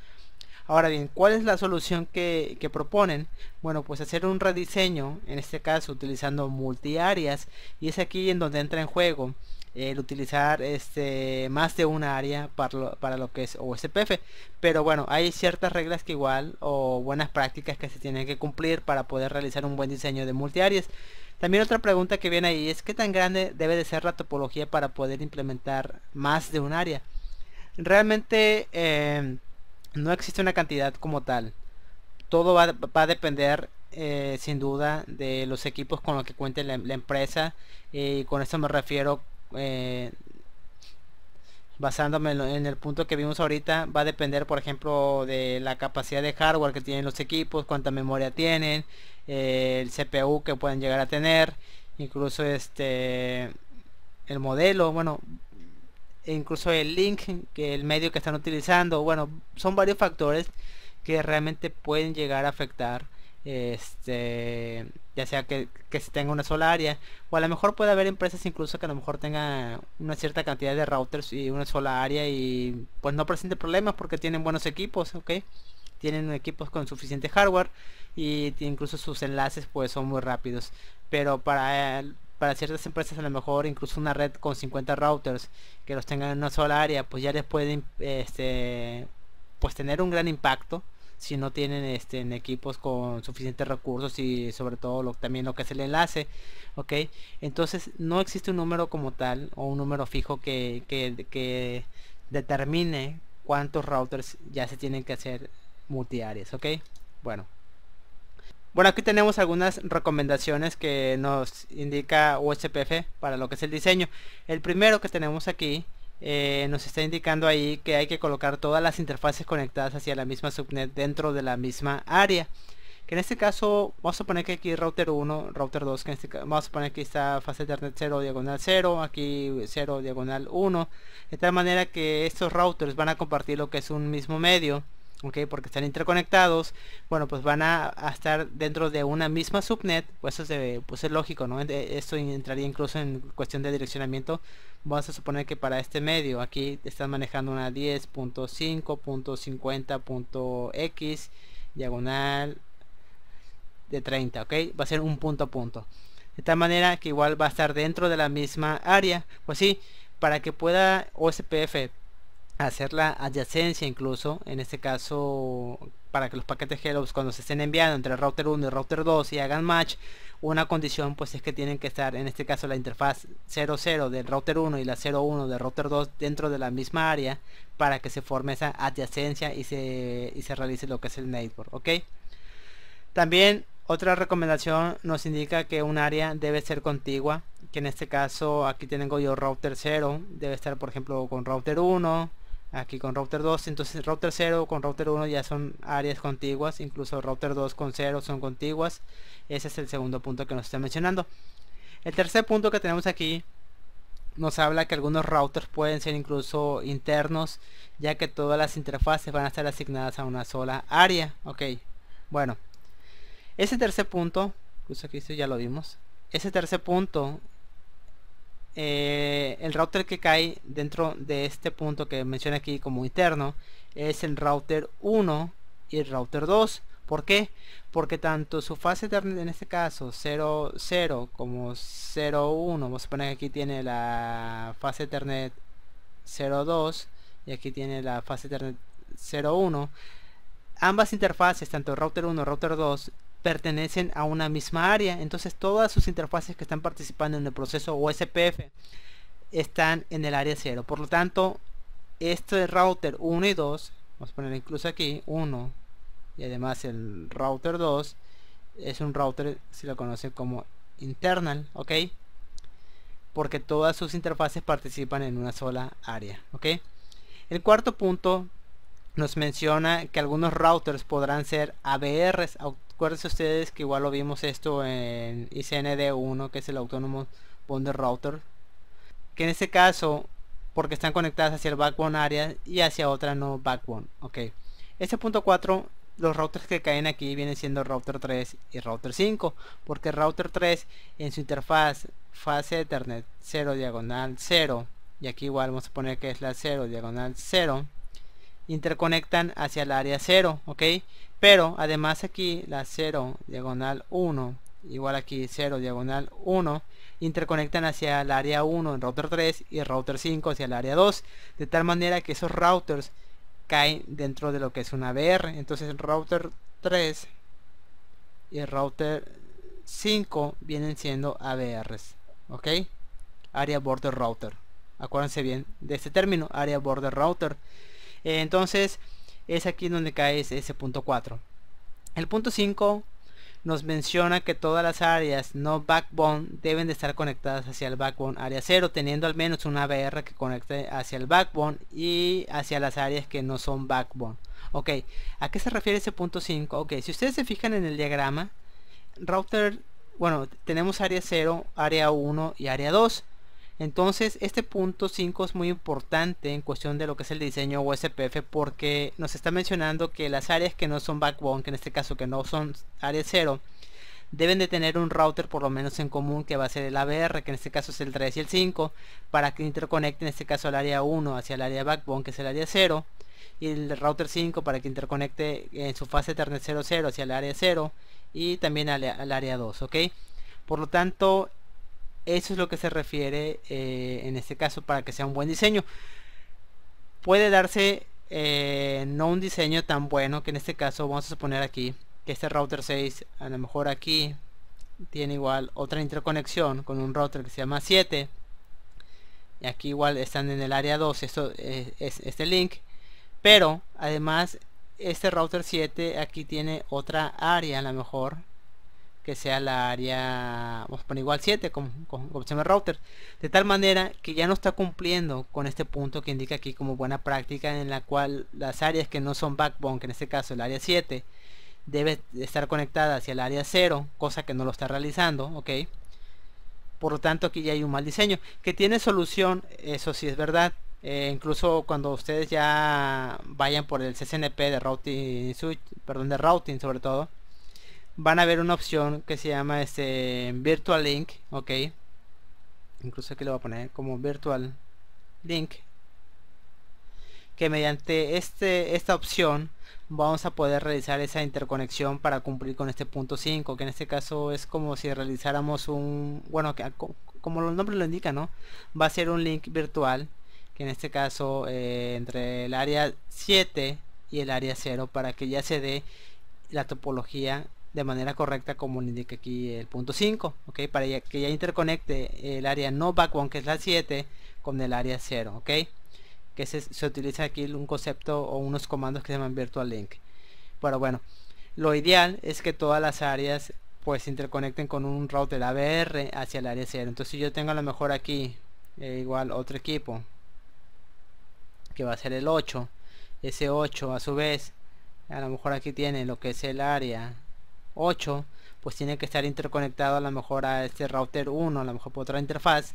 Ahora bien, ¿cuál es la solución que proponen? Bueno, pues hacer un rediseño, en este caso utilizando multiáreas, y es aquí en donde entra en juego el utilizar más de una área para lo que es OSPF. Pero bueno, hay ciertas reglas que igual, o buenas prácticas que se tienen que cumplir para poder realizar un buen diseño de multiáreas. También otra pregunta que viene ahí es: ¿qué tan grande debe de ser la topología para poder implementar más de un área? Realmente no existe una cantidad como tal. Todo va a depender sin duda de los equipos con los que cuente la empresa. Y con esto me refiero, basándome en el punto que vimos ahorita, va a depender, por ejemplo, de la capacidad de hardware que tienen los equipos, cuánta memoria tienen, el CPU que pueden llegar a tener, incluso el modelo, bueno, e incluso el link, que el medio que están utilizando. Bueno, son varios factores que realmente pueden llegar a afectar, ya sea que se tenga una sola área, o a lo mejor puede haber empresas incluso que a lo mejor tenga una cierta cantidad de routers y una sola área, y pues no presente problemas porque tienen buenos equipos, ok, tienen equipos con suficiente hardware, y incluso sus enlaces pues son muy rápidos. Pero para ciertas empresas, a lo mejor incluso una red con 50 routers que los tengan en una sola área, pues ya les pueden pues tener un gran impacto si no tienen en equipos con suficientes recursos, y sobre todo también lo que es el enlace, ok. Entonces no existe un número como tal, o un número fijo que determine cuántos routers ya se tienen que hacer multiáreas, ok. Bueno, aquí tenemos algunas recomendaciones que nos indica OSPF para lo que es el diseño. El primero que tenemos aquí nos está indicando ahí que hay que colocar todas las interfaces conectadas hacia la misma subnet dentro de la misma área. Que en este caso vamos a poner que aquí router 1, router 2, que en este caso vamos a poner que está fase Ethernet 0 diagonal 0, aquí 0 diagonal 1, de tal manera que estos routers van a compartir lo que es un mismo medio, ok, porque están interconectados. Bueno, pues van a estar dentro de una misma subnet, pues eso pues es lógico, ¿no? Esto entraría incluso en cuestión de direccionamiento. Vamos a suponer que para este medio aquí están manejando una 10.5.50.x diagonal de 30, ok, va a ser un punto a punto, de tal manera que igual va a estar dentro de la misma área. Pues sí, para que pueda OSPF hacer la adyacencia, incluso en este caso para que los paquetes hellos cuando se estén enviando entre el router 1 y el router 2 y hagan match, una condición pues es que tienen que estar, en este caso la interfaz 00 del router 1 y la 01 del router 2 dentro de la misma área, para que se forme esa adyacencia y se realice lo que es el network, ¿ok? También otra recomendación nos indica que un área debe ser contigua, que en este caso aquí tengo yo router 0, debe estar por ejemplo con router 1, aquí con router 2, entonces router 0 con router 1 ya son áreas contiguas, incluso router 2 con 0 son contiguas. Ese es el segundo punto que nos está mencionando. El tercer punto que tenemos aquí nos habla que algunos routers pueden ser incluso internos, ya que todas las interfaces van a estar asignadas a una sola área, ok. Bueno, ese tercer punto, incluso aquí ya lo vimos, ese tercer punto, el router que cae dentro de este punto que menciona aquí como interno es el router 1 y el router 2. ¿Por qué? Porque tanto su fase Ethernet, en este caso 00 como 01, vamos a poner que aquí tiene la fase Ethernet 02 y aquí tiene la fase Ethernet 01, ambas interfaces, tanto router 1 y router 2, pertenecen a una misma área. Entonces todas sus interfaces que están participando en el proceso OSPF están en el área 0. Por lo tanto, este router 1 y 2, vamos a poner incluso aquí 1, y además el router 2 es un router, si lo conocen como internal, ok, porque todas sus interfaces participan en una sola área, ok. El cuarto punto nos menciona que algunos routers podrán ser ABRs. Acuérdense ustedes que igual lo vimos esto en ICND1, que es el Autonomous Bonded Router, que en este caso, porque están conectadas hacia el backbone área y hacia otra no backbone, ok. Este punto 4, los routers que caen aquí vienen siendo router 3 y router 5, porque router 3 en su interfaz fase Ethernet 0 diagonal 0, y aquí igual vamos a poner que es la 0 diagonal 0, interconectan hacia el área 0, ok, pero además aquí la 0 diagonal 1, igual aquí 0 diagonal 1, interconectan hacia el área 1 en router 3 y router 5 hacia el área 2, de tal manera que esos routers caen dentro de lo que es una ABR. Entonces el router 3 y el router 5 vienen siendo ABRs, ok, Area Border Router. Acuérdense bien de este término, Area Border Router. Entonces es aquí donde cae ese punto 4. El punto 5 nos menciona que todas las áreas no backbone deben de estar conectadas hacia el backbone área 0, teniendo al menos una ABR que conecte hacia el backbone y hacia las áreas que no son backbone. Ok, ¿a qué se refiere ese punto 5? Ok, si ustedes se fijan en el diagrama, router, bueno, tenemos área 0, área 1 y área 2. Entonces este punto 5 es muy importante en cuestión de lo que es el diseño OSPF, porque nos está mencionando que las áreas que no son backbone, que en este caso que no son área 0, deben de tener un router por lo menos en común, que va a ser el ABR, que en este caso es el 3 y el 5, para que interconecte en este caso el área 1 hacia el área backbone, que es el área 0, y el router 5 para que interconecte en su fase Ethernet 00 hacia el área 0 y también al área 2, ok. Por lo tanto, eso es lo que se refiere en este caso, para que sea un buen diseño. Puede darse no un diseño tan bueno, que en este caso vamos a suponer aquí que este router 6 a lo mejor aquí tiene igual otra interconexión con un router que se llama 7, y aquí igual están en el área 2, esto es este link, pero además este router 7 aquí tiene otra área a lo mejor que sea la área, vamos a poner igual 7 como opción de router, de tal manera que ya no está cumpliendo con este punto que indica aquí como buena práctica, en la cual las áreas que no son backbone, que en este caso el área 7 debe estar conectada hacia el área 0, cosa que no lo está realizando, ok. Por lo tanto aquí ya hay un mal diseño que tiene solución, eso sí es verdad. Incluso cuando ustedes ya vayan por el CCNP de routing, perdón, de routing sobre todo, van a ver una opción que se llama Virtual Link, ok. Incluso aquí lo voy a poner como Virtual Link, que mediante esta opción vamos a poder realizar esa interconexión para cumplir con este punto 5, que en este caso es como si realizáramos un, bueno, como el nombre lo indica, ¿no? Va a ser un link virtual, que en este caso entre el área 7 y el área 0 para que ya se dé la topología de manera correcta como le indica aquí el punto 5, ¿ok? Para que ya interconecte el área no backbone, que es la 7, con el área 0, ¿ok? Que se utiliza aquí un concepto o unos comandos que se llaman virtual link. Pero bueno, lo ideal es que todas las áreas pues interconecten con un router ABR hacia el área 0. Entonces si yo tengo a lo mejor aquí igual otro equipo que va a ser el 8, ese 8 a su vez a lo mejor aquí tiene lo que es el área 8, pues tiene que estar interconectado a lo mejor a este router 1, a lo mejor por otra interfaz,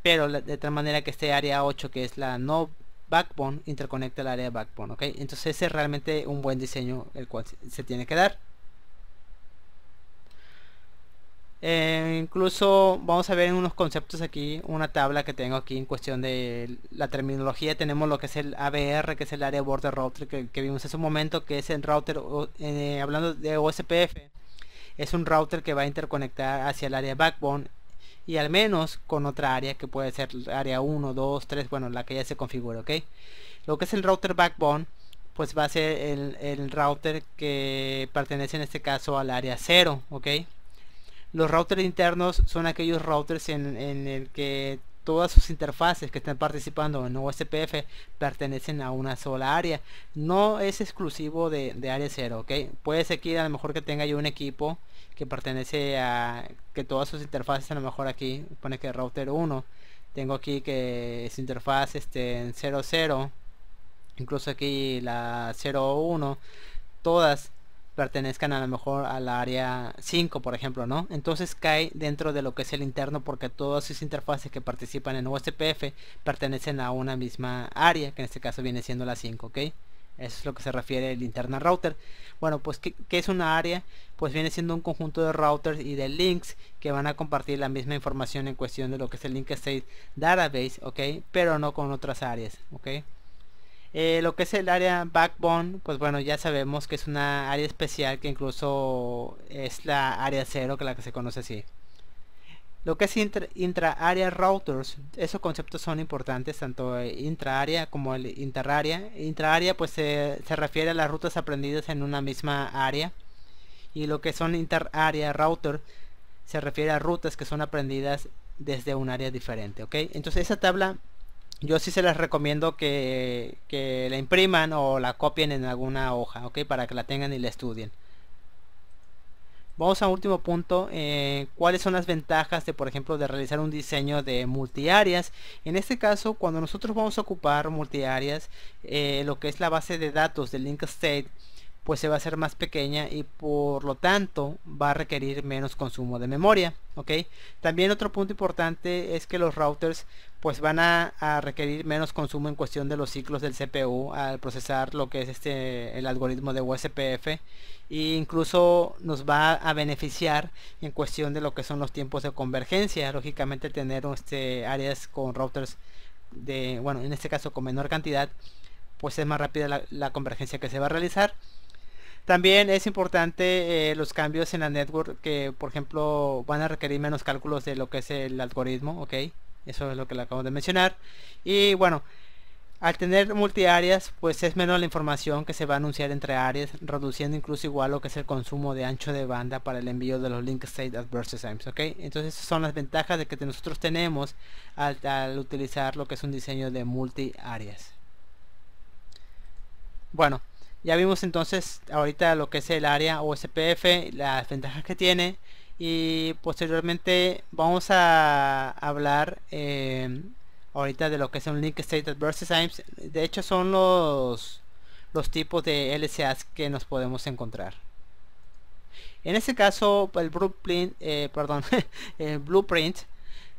pero de tal manera que este área 8, que es la no backbone, interconecta el área backbone, ¿ok? Entonces ese es realmente un buen diseño el cual se tiene que dar. Incluso vamos a ver en unos conceptos aquí, una tabla que tengo aquí en cuestión de la terminología. Tenemos lo que es el ABR, que es el Area Border Router que vimos hace un momento, que es el router, hablando de OSPF, es un router que va a interconectar hacia el área backbone y al menos con otra área que puede ser área 1, 2, 3, bueno, la que ya se configure, ¿ok? Lo que es el router backbone, pues va a ser el router que pertenece en este caso al área 0, ¿ok? Los routers internos son aquellos routers en el que todas sus interfaces que están participando en OSPF pertenecen a una sola área. No es exclusivo de área 0, ¿ok? Puede ser que a lo mejor que tenga yo un equipo que pertenece a que todas sus interfaces, a lo mejor aquí pone que router 1, tengo aquí que su interfaz en 00, incluso aquí la 01, todas pertenezcan a lo mejor al área 5, por ejemplo, ¿no? Entonces cae dentro de lo que es el interno porque todas sus interfaces que participan en OSPF pertenecen a una misma área, que en este caso viene siendo la 5, ¿ok? Eso es lo que se refiere el internal router. Bueno, pues ¿qué es una área? Pues viene siendo un conjunto de routers y de links que van a compartir la misma información en cuestión de lo que es el link state database, ¿ok? Pero no con otras áreas, ¿ok? Lo que es el área backbone, pues bueno, ya sabemos que es una área especial que incluso es la área 0, que es la que se conoce así. Lo que es intra-área routers, esos conceptos son importantes, tanto intra-área como el inter-área. Intra-área pues se refiere a las rutas aprendidas en una misma área. Y lo que son inter-área router se refiere a rutas que son aprendidas desde un área diferente, ¿ok? Entonces esa tabla yo sí se les recomiendo que la impriman o la copien en alguna hoja, ¿ok? Para que la tengan y la estudien. Vamos a último punto, cuáles son las ventajas de, por ejemplo, de realizar un diseño de multiáreas. En este caso, cuando nosotros vamos a ocupar multiáreas, lo que es la base de datos del link state, pues se va a hacer más pequeña y por lo tanto va a requerir menos consumo de memoria, ¿ok? También otro punto importante es que los routers pues van a requerir menos consumo en cuestión de los ciclos del CPU al procesar lo que es el algoritmo de OSPF, e incluso nos va a beneficiar en cuestión de lo que son los tiempos de convergencia. Lógicamente tener áreas con routers de, bueno, en este caso con menor cantidad, pues es más rápida la convergencia que se va a realizar. También es importante los cambios en la network que, por ejemplo, van a requerir menos cálculos de lo que es el algoritmo, ¿ok? Eso es lo que le acabo de mencionar. Y bueno, al tener multiáreas, pues es menos la información que se va a anunciar entre áreas, reduciendo incluso igual lo que es el consumo de ancho de banda para el envío de los link state adverse times, ¿ok? Entonces esas son las ventajas de que nosotros tenemos al utilizar lo que es un diseño de multiáreas. Bueno, ya vimos entonces ahorita lo que es el área OSPF, las ventajas que tiene, y posteriormente vamos a hablar ahorita de lo que es un link state adverse times. De hecho son los tipos de LSAs que nos podemos encontrar. En este caso el blueprint, el blueprint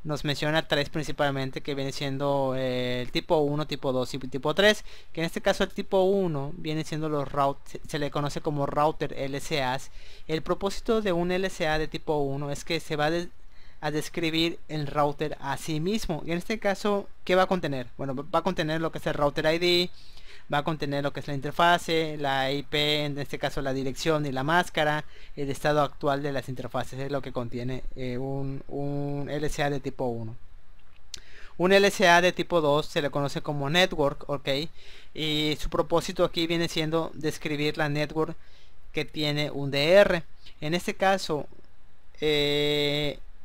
nos menciona 3 principalmente, que viene siendo el tipo 1, tipo 2 y tipo 3, que en este caso el tipo 1 viene siendo los routers, se le conoce como router LSAs. El propósito de un LSA de tipo 1 es que se va a describir el router a sí mismo, y en este caso, ¿qué va a contener? Bueno, va a contener lo que es el router ID, va a contener lo que es la interfase, la IP, en este caso la dirección y la máscara, el estado actual de las interfaces, es lo que contiene un LSA de tipo 1. Un LSA de tipo 2 se le conoce como network, ok, y su propósito aquí viene siendo describir la network que tiene un DR. En este caso,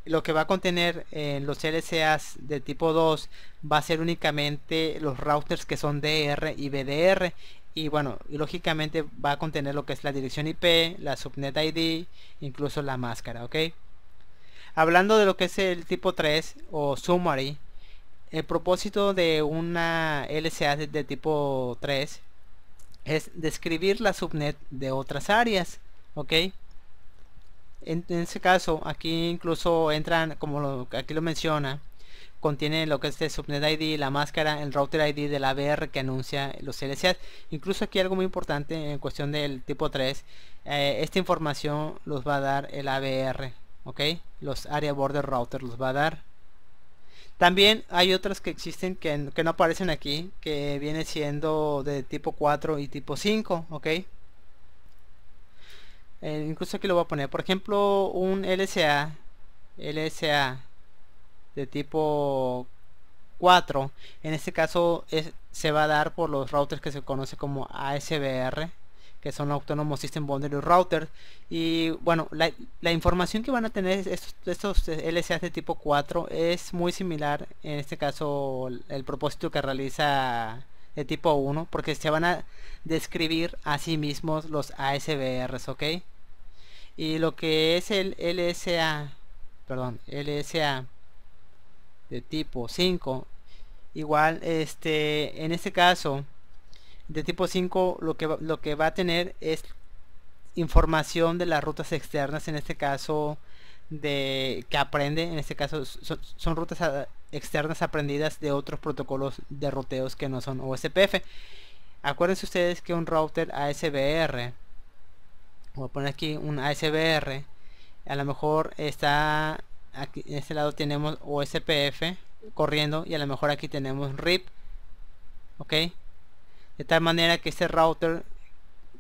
lo que va a contener en los LSAs de tipo 2 va a ser únicamente los routers que son DR y BDR, y bueno, y lógicamente va a contener lo que es la dirección IP, la subnet ID, incluso la máscara, ok. Hablando de lo que es el tipo 3 o summary, el propósito de una LSA de tipo 3 es describir la subnet de otras áreas, ok. En ese caso, aquí incluso entran, como aquí lo menciona, contiene lo que es el subnet ID, la máscara, el router ID de la ABR que anuncia los LSAs. Incluso aquí algo muy importante en cuestión del tipo 3, esta información los va a dar el ABR, ok, los Area Border Router los va a dar. También hay otras que existen que no aparecen aquí, que viene siendo de tipo 4 y tipo 5, ok. Incluso aquí lo voy a poner, por ejemplo, un LSA de tipo 4, en este caso se va a dar por los routers que se conoce como ASBR, que son Autonomous System Boundary Router. Y bueno, la información que van a tener estos LSAs de tipo 4 es muy similar, en este caso el propósito que realiza de tipo 1, porque se van a describir a sí mismos los ASBRs, ok. Y lo que es el LSA de tipo 5, igual en este caso de tipo 5 lo que va a tener es información de las rutas externas, en este caso de que aprende, en este caso son rutas externas aprendidas de otros protocolos de ruteos que no son OSPF. Acuérdense ustedes que un router ASBR, voy a poner aquí un ASBR, a lo mejor está aquí en este lado tenemos OSPF corriendo y a lo mejor aquí tenemos RIP, ok, de tal manera que este router,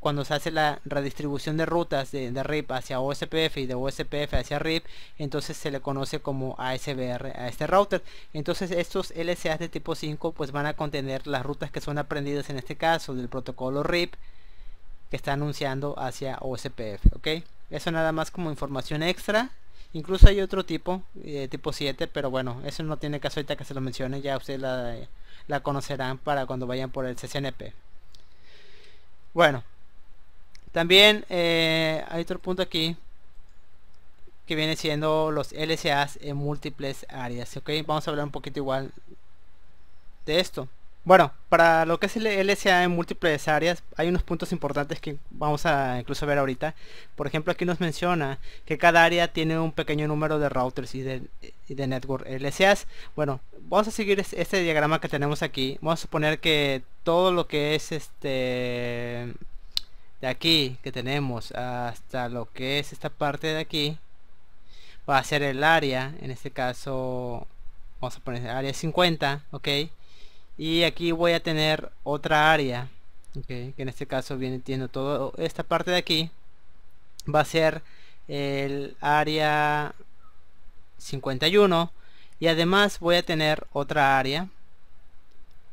cuando se hace la redistribución de rutas de RIP hacia OSPF y de OSPF hacia RIP, entonces se le conoce como ASBR a este router. Entonces estos LSAs de tipo 5 pues van a contener las rutas que son aprendidas, en este caso del protocolo RIP, que está anunciando hacia OSPF, ok. Eso nada más como información extra. Incluso hay otro tipo, tipo 7, pero bueno, eso no tiene caso ahorita que se lo mencione, ya ustedes la conocerán para cuando vayan por el CCNP. Bueno, también hay otro punto aquí que viene siendo los LSAs en múltiples áreas, ok. Vamos a hablar un poquito igual de esto. Bueno, para lo que es el LSA en múltiples áreas hay unos puntos importantes que vamos a incluso ver ahorita. Por ejemplo, aquí nos menciona que cada área tiene un pequeño número de routers y de network LSAs. Bueno, vamos a seguir este diagrama que tenemos aquí. Vamos a suponer que todo lo que es de aquí que tenemos hasta lo que es esta parte de aquí va a ser el área, en este caso vamos a poner área 50, ok. Y aquí voy a tener otra área, okay, que en este caso viene teniendo toda esta parte de aquí, va a ser el área 51, y además voy a tener otra área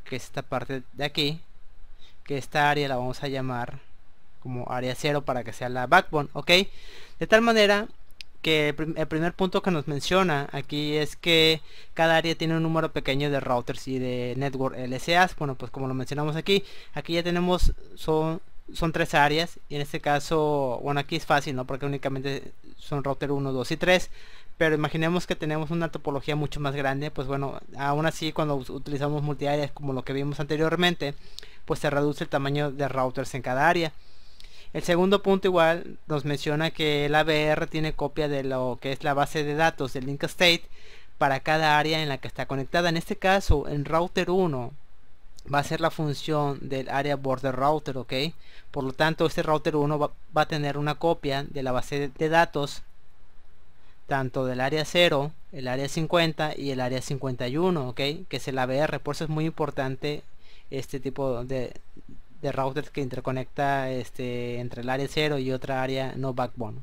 que es esta parte de aquí, que esta área la vamos a llamar como área 0 para que sea la backbone, ok. De tal manera que el primer punto que nos menciona aquí es que cada área tiene un número pequeño de routers y de network LSAs. Bueno, pues como lo mencionamos aquí ya tenemos, son 3 áreas, y en este caso, bueno, aquí es fácil, ¿no? Porque únicamente son router 1, 2 y 3, pero imaginemos que tenemos una topología mucho más grande. Pues bueno, aún así cuando utilizamos multiáreas como lo que vimos anteriormente, pues se reduce el tamaño de routers en cada área. El segundo punto igual nos menciona que el ABR tiene copia de lo que es la base de datos del link state para cada área en la que está conectada. En este caso, en router 1 va a ser la función del área border router, ok. Por lo tanto, este router 1 va a tener una copia de la base de datos tanto del área 0, el área 50 y el área 51, ok, que es el ABR. Por eso es muy importante este tipo de routers que interconecta entre el área 0 y otra área no backbone.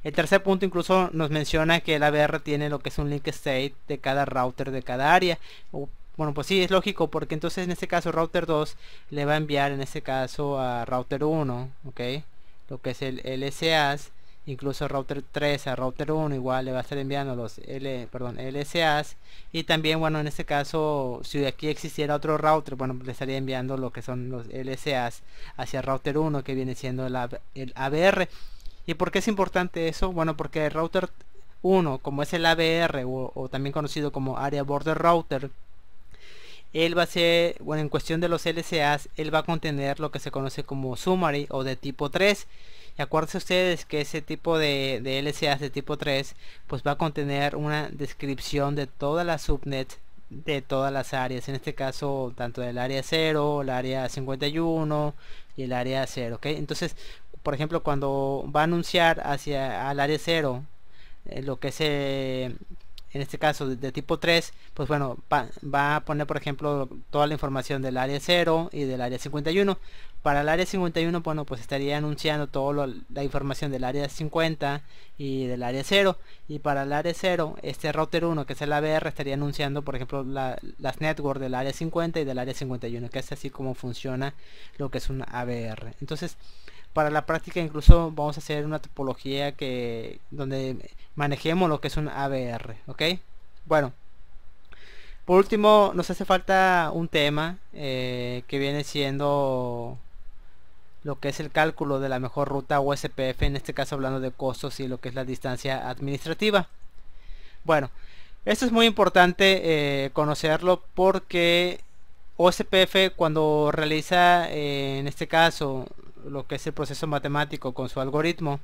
El tercer punto incluso nos menciona que el ABR tiene lo que es un link state de cada router de cada área. Bueno, pues sí, es lógico, porque entonces en este caso router 2 le va a enviar en este caso a router 1, ok, lo que es el LSAs. Incluso router 3 a router 1 igual le va a estar enviando los LSAs. Y también, bueno, en este caso, si aquí existiera otro router, bueno, le estaría enviando lo que son los LSAs hacia router 1, que viene siendo el ABR. ¿Y por qué es importante eso? Bueno, porque el router 1, como es el ABR o también conocido como Area Border Router, él va a ser, bueno, en cuestión de los LSAs, él va a contener lo que se conoce como summary o de tipo 3. Y acuérdense ustedes que ese tipo de LSAs de tipo 3 pues va a contener una descripción de todas las subnets de todas las áreas, en este caso tanto del área 0, el área 51 y el área 0, ¿ok? Entonces, por ejemplo, cuando va a anunciar hacia al área 0, lo que es en este caso de tipo 3, pues bueno, va a poner por ejemplo toda la información del área 0 y del área 51. Para el área 51, bueno, pues estaría anunciando toda la información del área 50 y del área 0. Y para el área 0, este router 1, que es el ABR, estaría anunciando por ejemplo las networks del área 50 y del área 51, que es así como funciona lo que es un ABR. Entonces, para la práctica incluso vamos a hacer una topología donde manejemos lo que es un ABR, ¿ok? Bueno, por último nos hace falta un tema que viene siendo lo que es el cálculo de la mejor ruta OSPF, en este caso hablando de costos y lo que es la distancia administrativa. Bueno, esto es muy importante conocerlo, porque OSPF cuando realiza en este caso lo que es el proceso matemático con su algoritmo,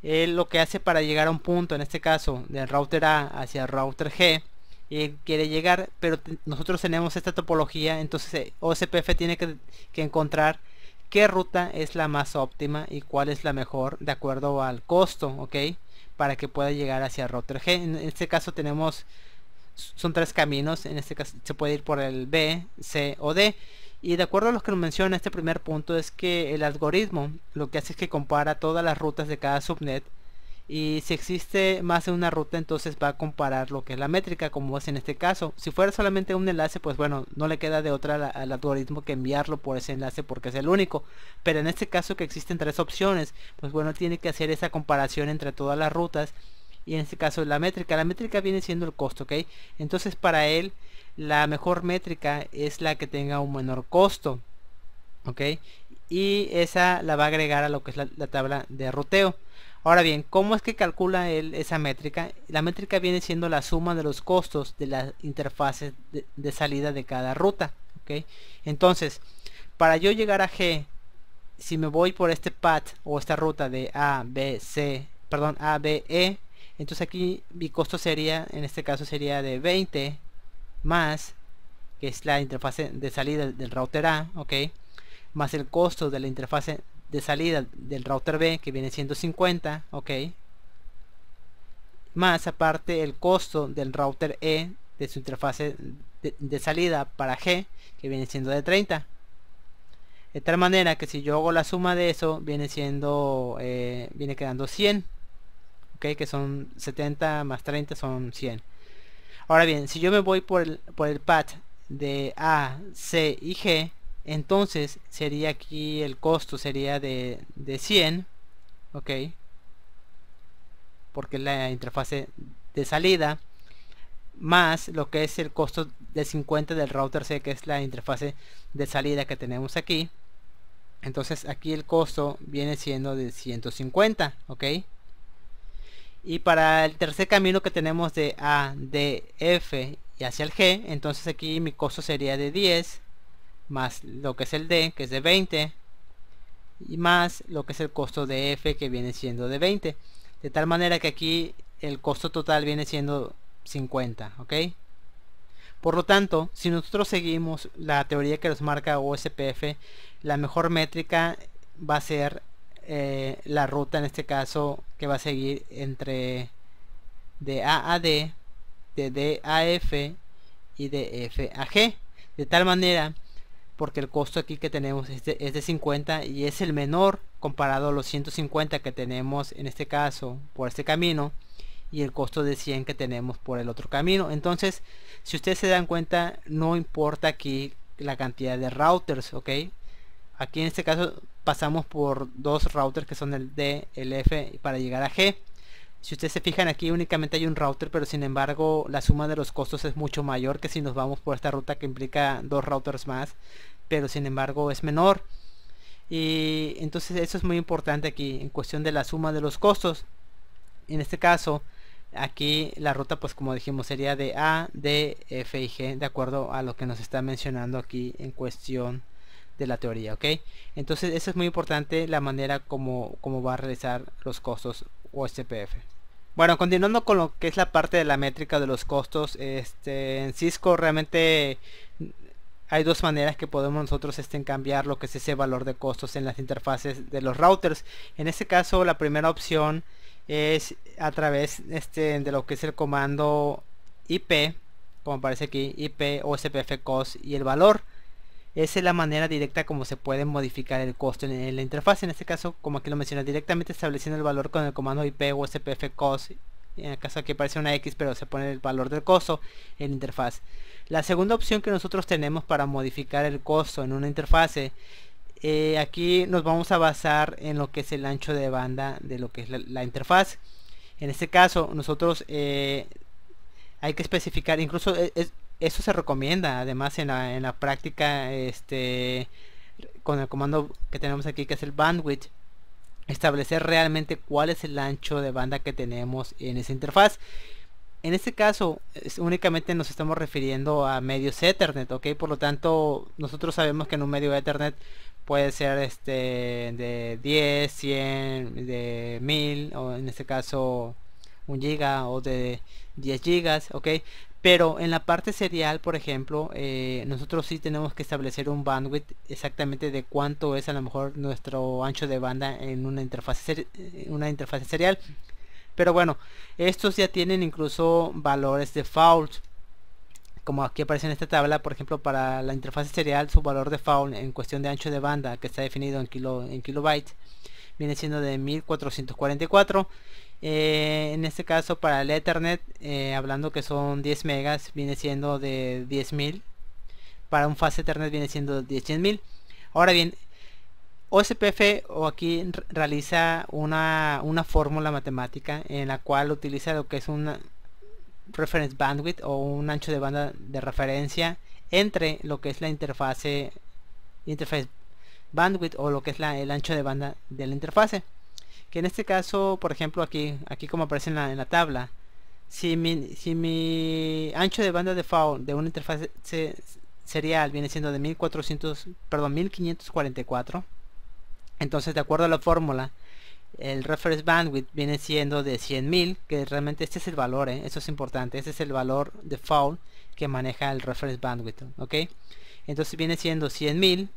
él lo que hace para llegar a un punto, en este caso del router A hacia el router G, y quiere llegar, pero nosotros tenemos esta topología, entonces OSPF tiene que encontrar qué ruta es la más óptima y cuál es la mejor de acuerdo al costo, ok, para que pueda llegar hacia el router G. En este caso son tres caminos, en este caso se puede ir por el B, C o D. Y de acuerdo a lo que nos menciona este primer punto, es que el algoritmo lo que hace es que compara todas las rutas de cada subnet, y si existe más de una ruta, entonces va a comparar lo que es la métrica, como es en este caso. Si fuera solamente un enlace, pues bueno, no le queda de otra al algoritmo que enviarlo por ese enlace, porque es el único. Pero en este caso que existen tres opciones, pues bueno, tiene que hacer esa comparación entre todas las rutas. Y en este caso la métrica viene siendo el costo, ¿ok? Entonces para él la mejor métrica es la que tenga un menor costo, ¿ok? Y esa la va a agregar a lo que es la tabla de ruteo. Ahora bien, ¿cómo es que calcula él esa métrica? La métrica viene siendo la suma de los costos de las interfaces de salida de cada ruta, ¿ok? Entonces, para yo llegar a G, si me voy por este path o esta ruta de A, B, E, entonces aquí mi costo sería, en este caso sería de 20 más, que es la interfase de salida del router A, ok, más el costo de la interfase de salida del router B, que viene siendo 50, ok, más aparte el costo del router E de su interfase de salida para G, que viene siendo de 30. De tal manera que si yo hago la suma de eso, viene quedando 100, ok, que son 70 más 30 son 100. Ahora bien, si yo me voy por el path de A, C y G, entonces sería aquí el costo sería de 100, ok, porque es la interfase de salida, más lo que es el costo de 50 del router C, que es la interfase de salida que tenemos aquí. Entonces aquí el costo viene siendo de 150, ok. Y para el tercer camino que tenemos de A, D, F y hacia el G, entonces aquí mi costo sería de 10 más lo que es el D, que es de 20, y más lo que es el costo de F, que viene siendo de 20, de tal manera que aquí el costo total viene siendo 50, ok. Por lo tanto, si nosotros seguimos la teoría que nos marca OSPF, la mejor métrica va a ser la ruta, en este caso, que va a seguir entre de A a D, de D a F y de F a G, de tal manera, porque el costo aquí que tenemos es de 50 y es el menor comparado a los 150 que tenemos en este caso por este camino y el costo de 100 que tenemos por el otro camino. Entonces, si ustedes se dan cuenta, no importa aquí la cantidad de routers, ok. Aquí en este caso pasamos por dos routers que son el D, el F para llegar a G. Si ustedes se fijan, aquí únicamente hay un router, pero sin embargo la suma de los costos es mucho mayor que si nos vamos por esta ruta que implica dos routers más, pero sin embargo es menor. Y entonces eso es muy importante aquí en cuestión de la suma de los costos. En este caso aquí la ruta, pues como dijimos, sería de A, D, F y G, de acuerdo a lo que nos está mencionando aquí en cuestión de la teoría, ok. Entonces eso es muy importante, la manera como va a realizar los costos OSPF. Bueno, continuando con lo que es la parte de la métrica de los costos, en Cisco realmente hay dos maneras que podemos nosotros cambiar lo que es ese valor de costos en las interfaces de los routers. En este caso, la primera opción es a través de lo que es el comando IP, como aparece aquí, IP OSPF cost, y el valor. Esa es la manera directa como se puede modificar el costo en la interfaz. En este caso, como aquí lo menciona, directamente estableciendo el valor con el comando IP OSPF cost. En el caso aquí aparece una X, pero se pone el valor del costo en la interfaz. La segunda opción que nosotros tenemos para modificar el costo en una interfase, aquí nos vamos a basar en lo que es el ancho de banda de lo que es la interfaz. En este caso nosotros hay que especificar, incluso eso se recomienda además en la práctica, con el comando que tenemos aquí, que es el bandwidth, establecer realmente cuál es el ancho de banda que tenemos en esa interfaz. En este caso únicamente nos estamos refiriendo a medios Ethernet, ok. Por lo tanto, nosotros sabemos que en un medio Ethernet puede ser de 10, 100, de 1000, o en este caso 1 giga, o de 10 gigas, ok. Pero en la parte serial, por ejemplo, nosotros sí tenemos que establecer un bandwidth exactamente de cuánto es a lo mejor nuestro ancho de banda en una interfaz serial. Pero bueno, estos ya tienen incluso valores default, como aquí aparece en esta tabla. Por ejemplo, para la interfaz serial, su valor default en cuestión de ancho de banda, que está definido en kilobytes, viene siendo de 1444. En este caso, para el Ethernet, hablando que son 10 megas, viene siendo de 10.000. Para un fast Ethernet viene siendo de 100.000. Ahora bien, OSPF o aquí realiza una fórmula matemática en la cual utiliza lo que es una reference bandwidth o un ancho de banda de referencia entre lo que es la interface bandwidth o lo que es el ancho de banda de la interfase. Que en este caso, por ejemplo, aquí como aparece en la tabla, si mi ancho de banda default de una interfaz serial viene siendo de 1544, entonces de acuerdo a la fórmula, el reference bandwidth viene siendo de 100.000, que realmente este es el valor, eso es importante, este es el valor default que maneja el reference bandwidth, ok. Entonces viene siendo 100.000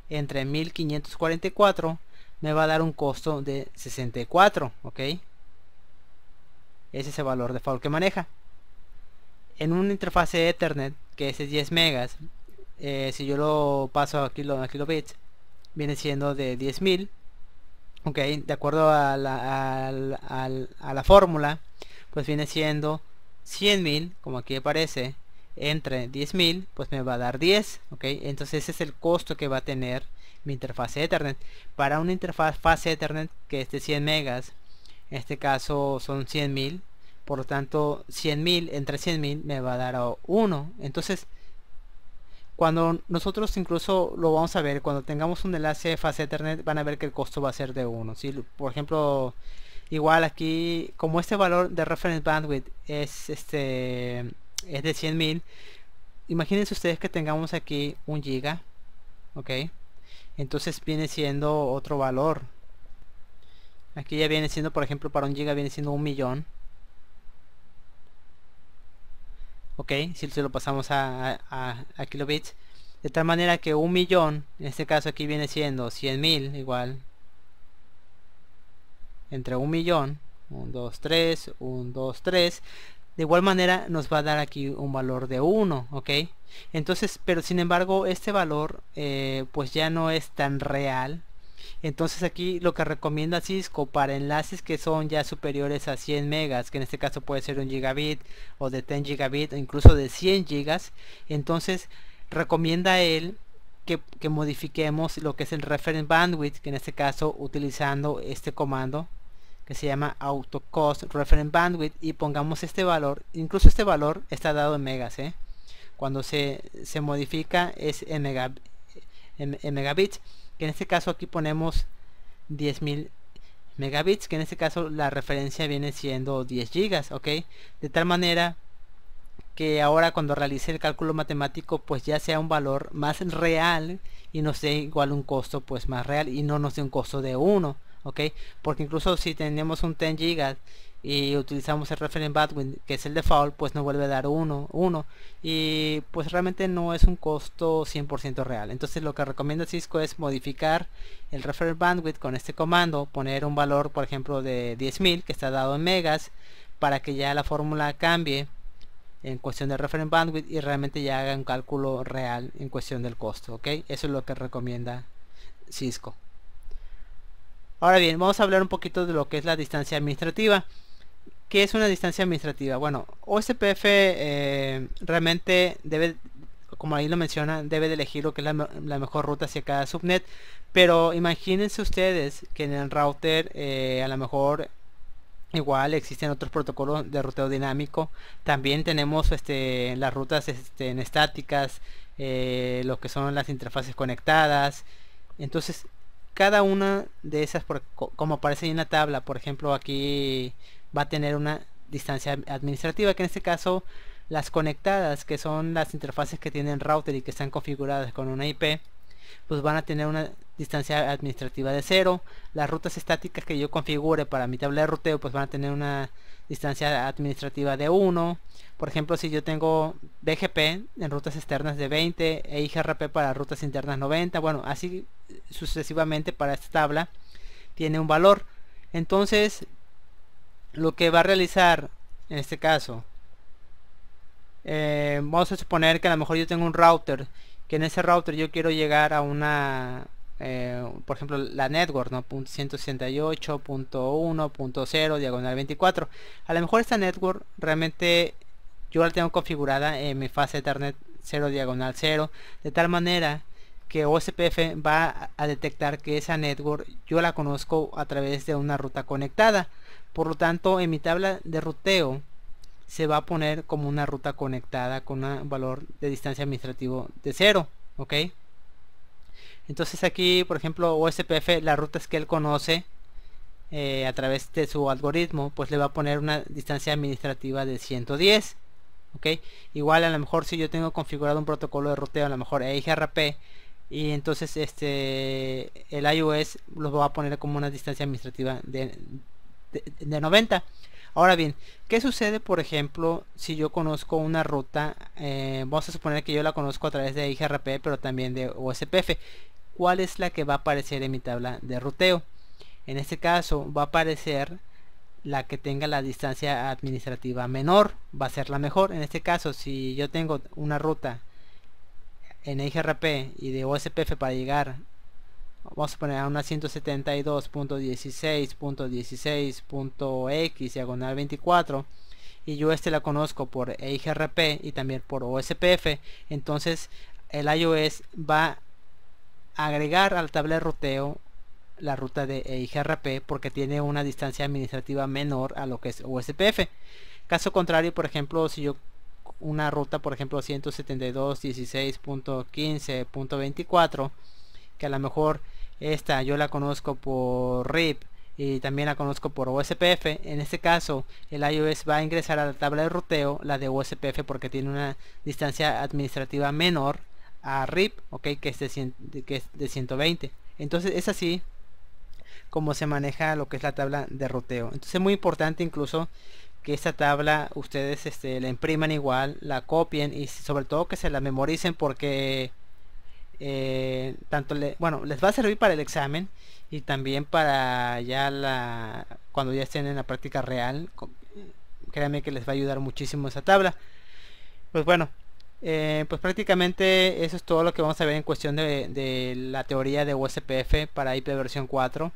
entre 1544, me va a dar un costo de 64, ok. Ese es el valor default que maneja. En una interfase Ethernet que es de 10 megas, si yo lo paso a kilobits, viene siendo de 10.000, ok. De acuerdo a la fórmula, pues viene siendo 100.000, como aquí aparece, entre 10.000, pues me va a dar 10, ok. Entonces ese es el costo que va a tener mi interfaz Ethernet. Para una interfaz fast Ethernet que es de 100 megas, en este caso son 100.000, por lo tanto 100.000 entre 100.000 me va a dar 1. Entonces cuando nosotros incluso lo vamos a ver, cuando tengamos un enlace fast Ethernet, van a ver que el costo va a ser de 1. Si por ejemplo, igual aquí, como este valor de reference bandwidth es de 100.000, imagínense ustedes que tengamos aquí 1 giga, ok. Entonces viene siendo otro valor. Aquí ya viene siendo, por ejemplo, para 1 giga viene siendo 1.000.000, ok. Si se lo pasamos a kilobits, de tal manera que 1.000.000, en este caso aquí viene siendo 100.000, igual entre 1.000.000, 1, 2, 3, 1, 2, 3. De igual manera nos va a dar aquí un valor de 1, ok. Entonces, pero sin embargo este valor pues ya no es tan real, Entonces aquí lo que recomienda Cisco para enlaces que son ya superiores a 100 megas, que en este caso puede ser 1 gigabit o de 10 gigabit o incluso de 100 gigas, entonces recomienda él que modifiquemos lo que es el reference bandwidth, que en este caso utilizando este comando que se llama autocost reference bandwidth, y pongamos este valor. Incluso este valor está dado en megas, cuando se modifica es en megabits, que en este caso aquí ponemos 10.000 megabits, que en este caso la referencia viene siendo 10 gigas, ok, de tal manera que ahora cuando realice el cálculo matemático pues ya sea un valor más real y nos dé igual un costo pues más real y no nos dé un costo de 1, ok, porque incluso si tenemos un 10 gigas y utilizamos el reference bandwidth que es el default, pues nos vuelve a dar 1 y pues realmente no es un costo 100% real. Entonces lo que recomienda Cisco es modificar el reference bandwidth con este comando, poner un valor por ejemplo de 10.000 que está dado en megas, para que ya la fórmula cambie en cuestión de reference bandwidth y realmente ya haga un cálculo real en cuestión del costo, ok. Eso es lo que recomienda Cisco. Ahora bien, vamos a hablar un poquito de lo que es la distancia administrativa. ¿Qué es una distancia administrativa? Bueno, OSPF realmente debe, como ahí lo menciona, debe de elegir lo que es la mejor ruta hacia cada subnet, pero imagínense ustedes que en el router a lo mejor igual existen otros protocolos de ruteo dinámico. También tenemos las rutas en estáticas, lo que son las interfaces conectadas. Entonces cada una de esas, como aparece ahí en la tabla, por ejemplo aquí va a tener una distancia administrativa, que en este caso las conectadas, que son las interfaces que tienen router y que están configuradas con una IP, pues van a tener una distancia administrativa de 0. Las rutas estáticas que yo configure para mi tabla de ruteo pues van a tener una distancia administrativa de 1. Por ejemplo, si yo tengo BGP en rutas externas de 20 e IGRP para rutas internas 90, bueno, así sucesivamente para esta tabla tiene un valor. Entonces lo que va a realizar en este caso, vamos a suponer que a lo mejor yo tengo un router, que en ese router yo quiero llegar a una por ejemplo la network, ¿no? .168.1.0 diagonal 24. A lo mejor esta network realmente yo la tengo configurada en mi fase Ethernet 0 diagonal 0, de tal manera que OSPF va a detectar que esa network yo la conozco a través de una ruta conectada. Por lo tanto, en mi tabla de ruteo se va a poner como una ruta conectada con un valor de distancia administrativo de 0, ok. Entonces aquí, por ejemplo, OSPF, las rutas que él conoce a través de su algoritmo, pues le va a poner una distancia administrativa de 110, ok. Igual a lo mejor si yo tengo configurado un protocolo de ruteo, a lo mejor EIGRP, y entonces el iOS los va a poner como una distancia administrativa de 90. Ahora bien, ¿qué sucede por ejemplo si yo conozco una ruta? Vamos a suponer que yo la conozco a través de IGRP pero también de OSPF. ¿Cuál es la que va a aparecer en mi tabla de ruteo? En este caso va a aparecer la que tenga la distancia administrativa menor, va a ser la mejor. En este caso, si yo tengo una ruta en IGRP y de OSPF para llegar, vamos a poner a una 172.16.16.x diagonal 24, y yo la conozco por EIGRP y también por OSPF, entonces el iOS va a agregar a la tabla de ruteo la ruta de EIGRP porque tiene una distancia administrativa menor a lo que es OSPF. Caso contrario, por ejemplo, si yo una ruta, por ejemplo 172.16.15.24, que a lo mejor esta yo la conozco por RIP y también la conozco por OSPF, en este caso el iOS va a ingresar a la tabla de ruteo la de OSPF porque tiene una distancia administrativa menor a RIP, ok, que es de 120. Entonces es así como se maneja lo que es la tabla de ruteo. Entonces es muy importante incluso que esta tabla ustedes la impriman igual, la copien y sobre todo que se la memoricen, porque tanto les va a servir para el examen y también para ya cuando ya estén en la práctica real. Créanme que les va a ayudar muchísimo esa tabla. Pues bueno, Pues prácticamente eso es todo lo que vamos a ver en cuestión de la teoría de USPF para IP versión 4.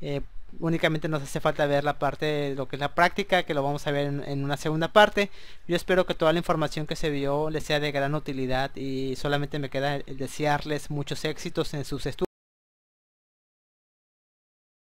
Eh, Únicamente nos hace falta ver la parte de lo que es la práctica, que lo vamos a ver en una segunda parte. Yo espero que toda la información que se vio les sea de gran utilidad y solamente me queda el desearles muchos éxitos en sus estudios.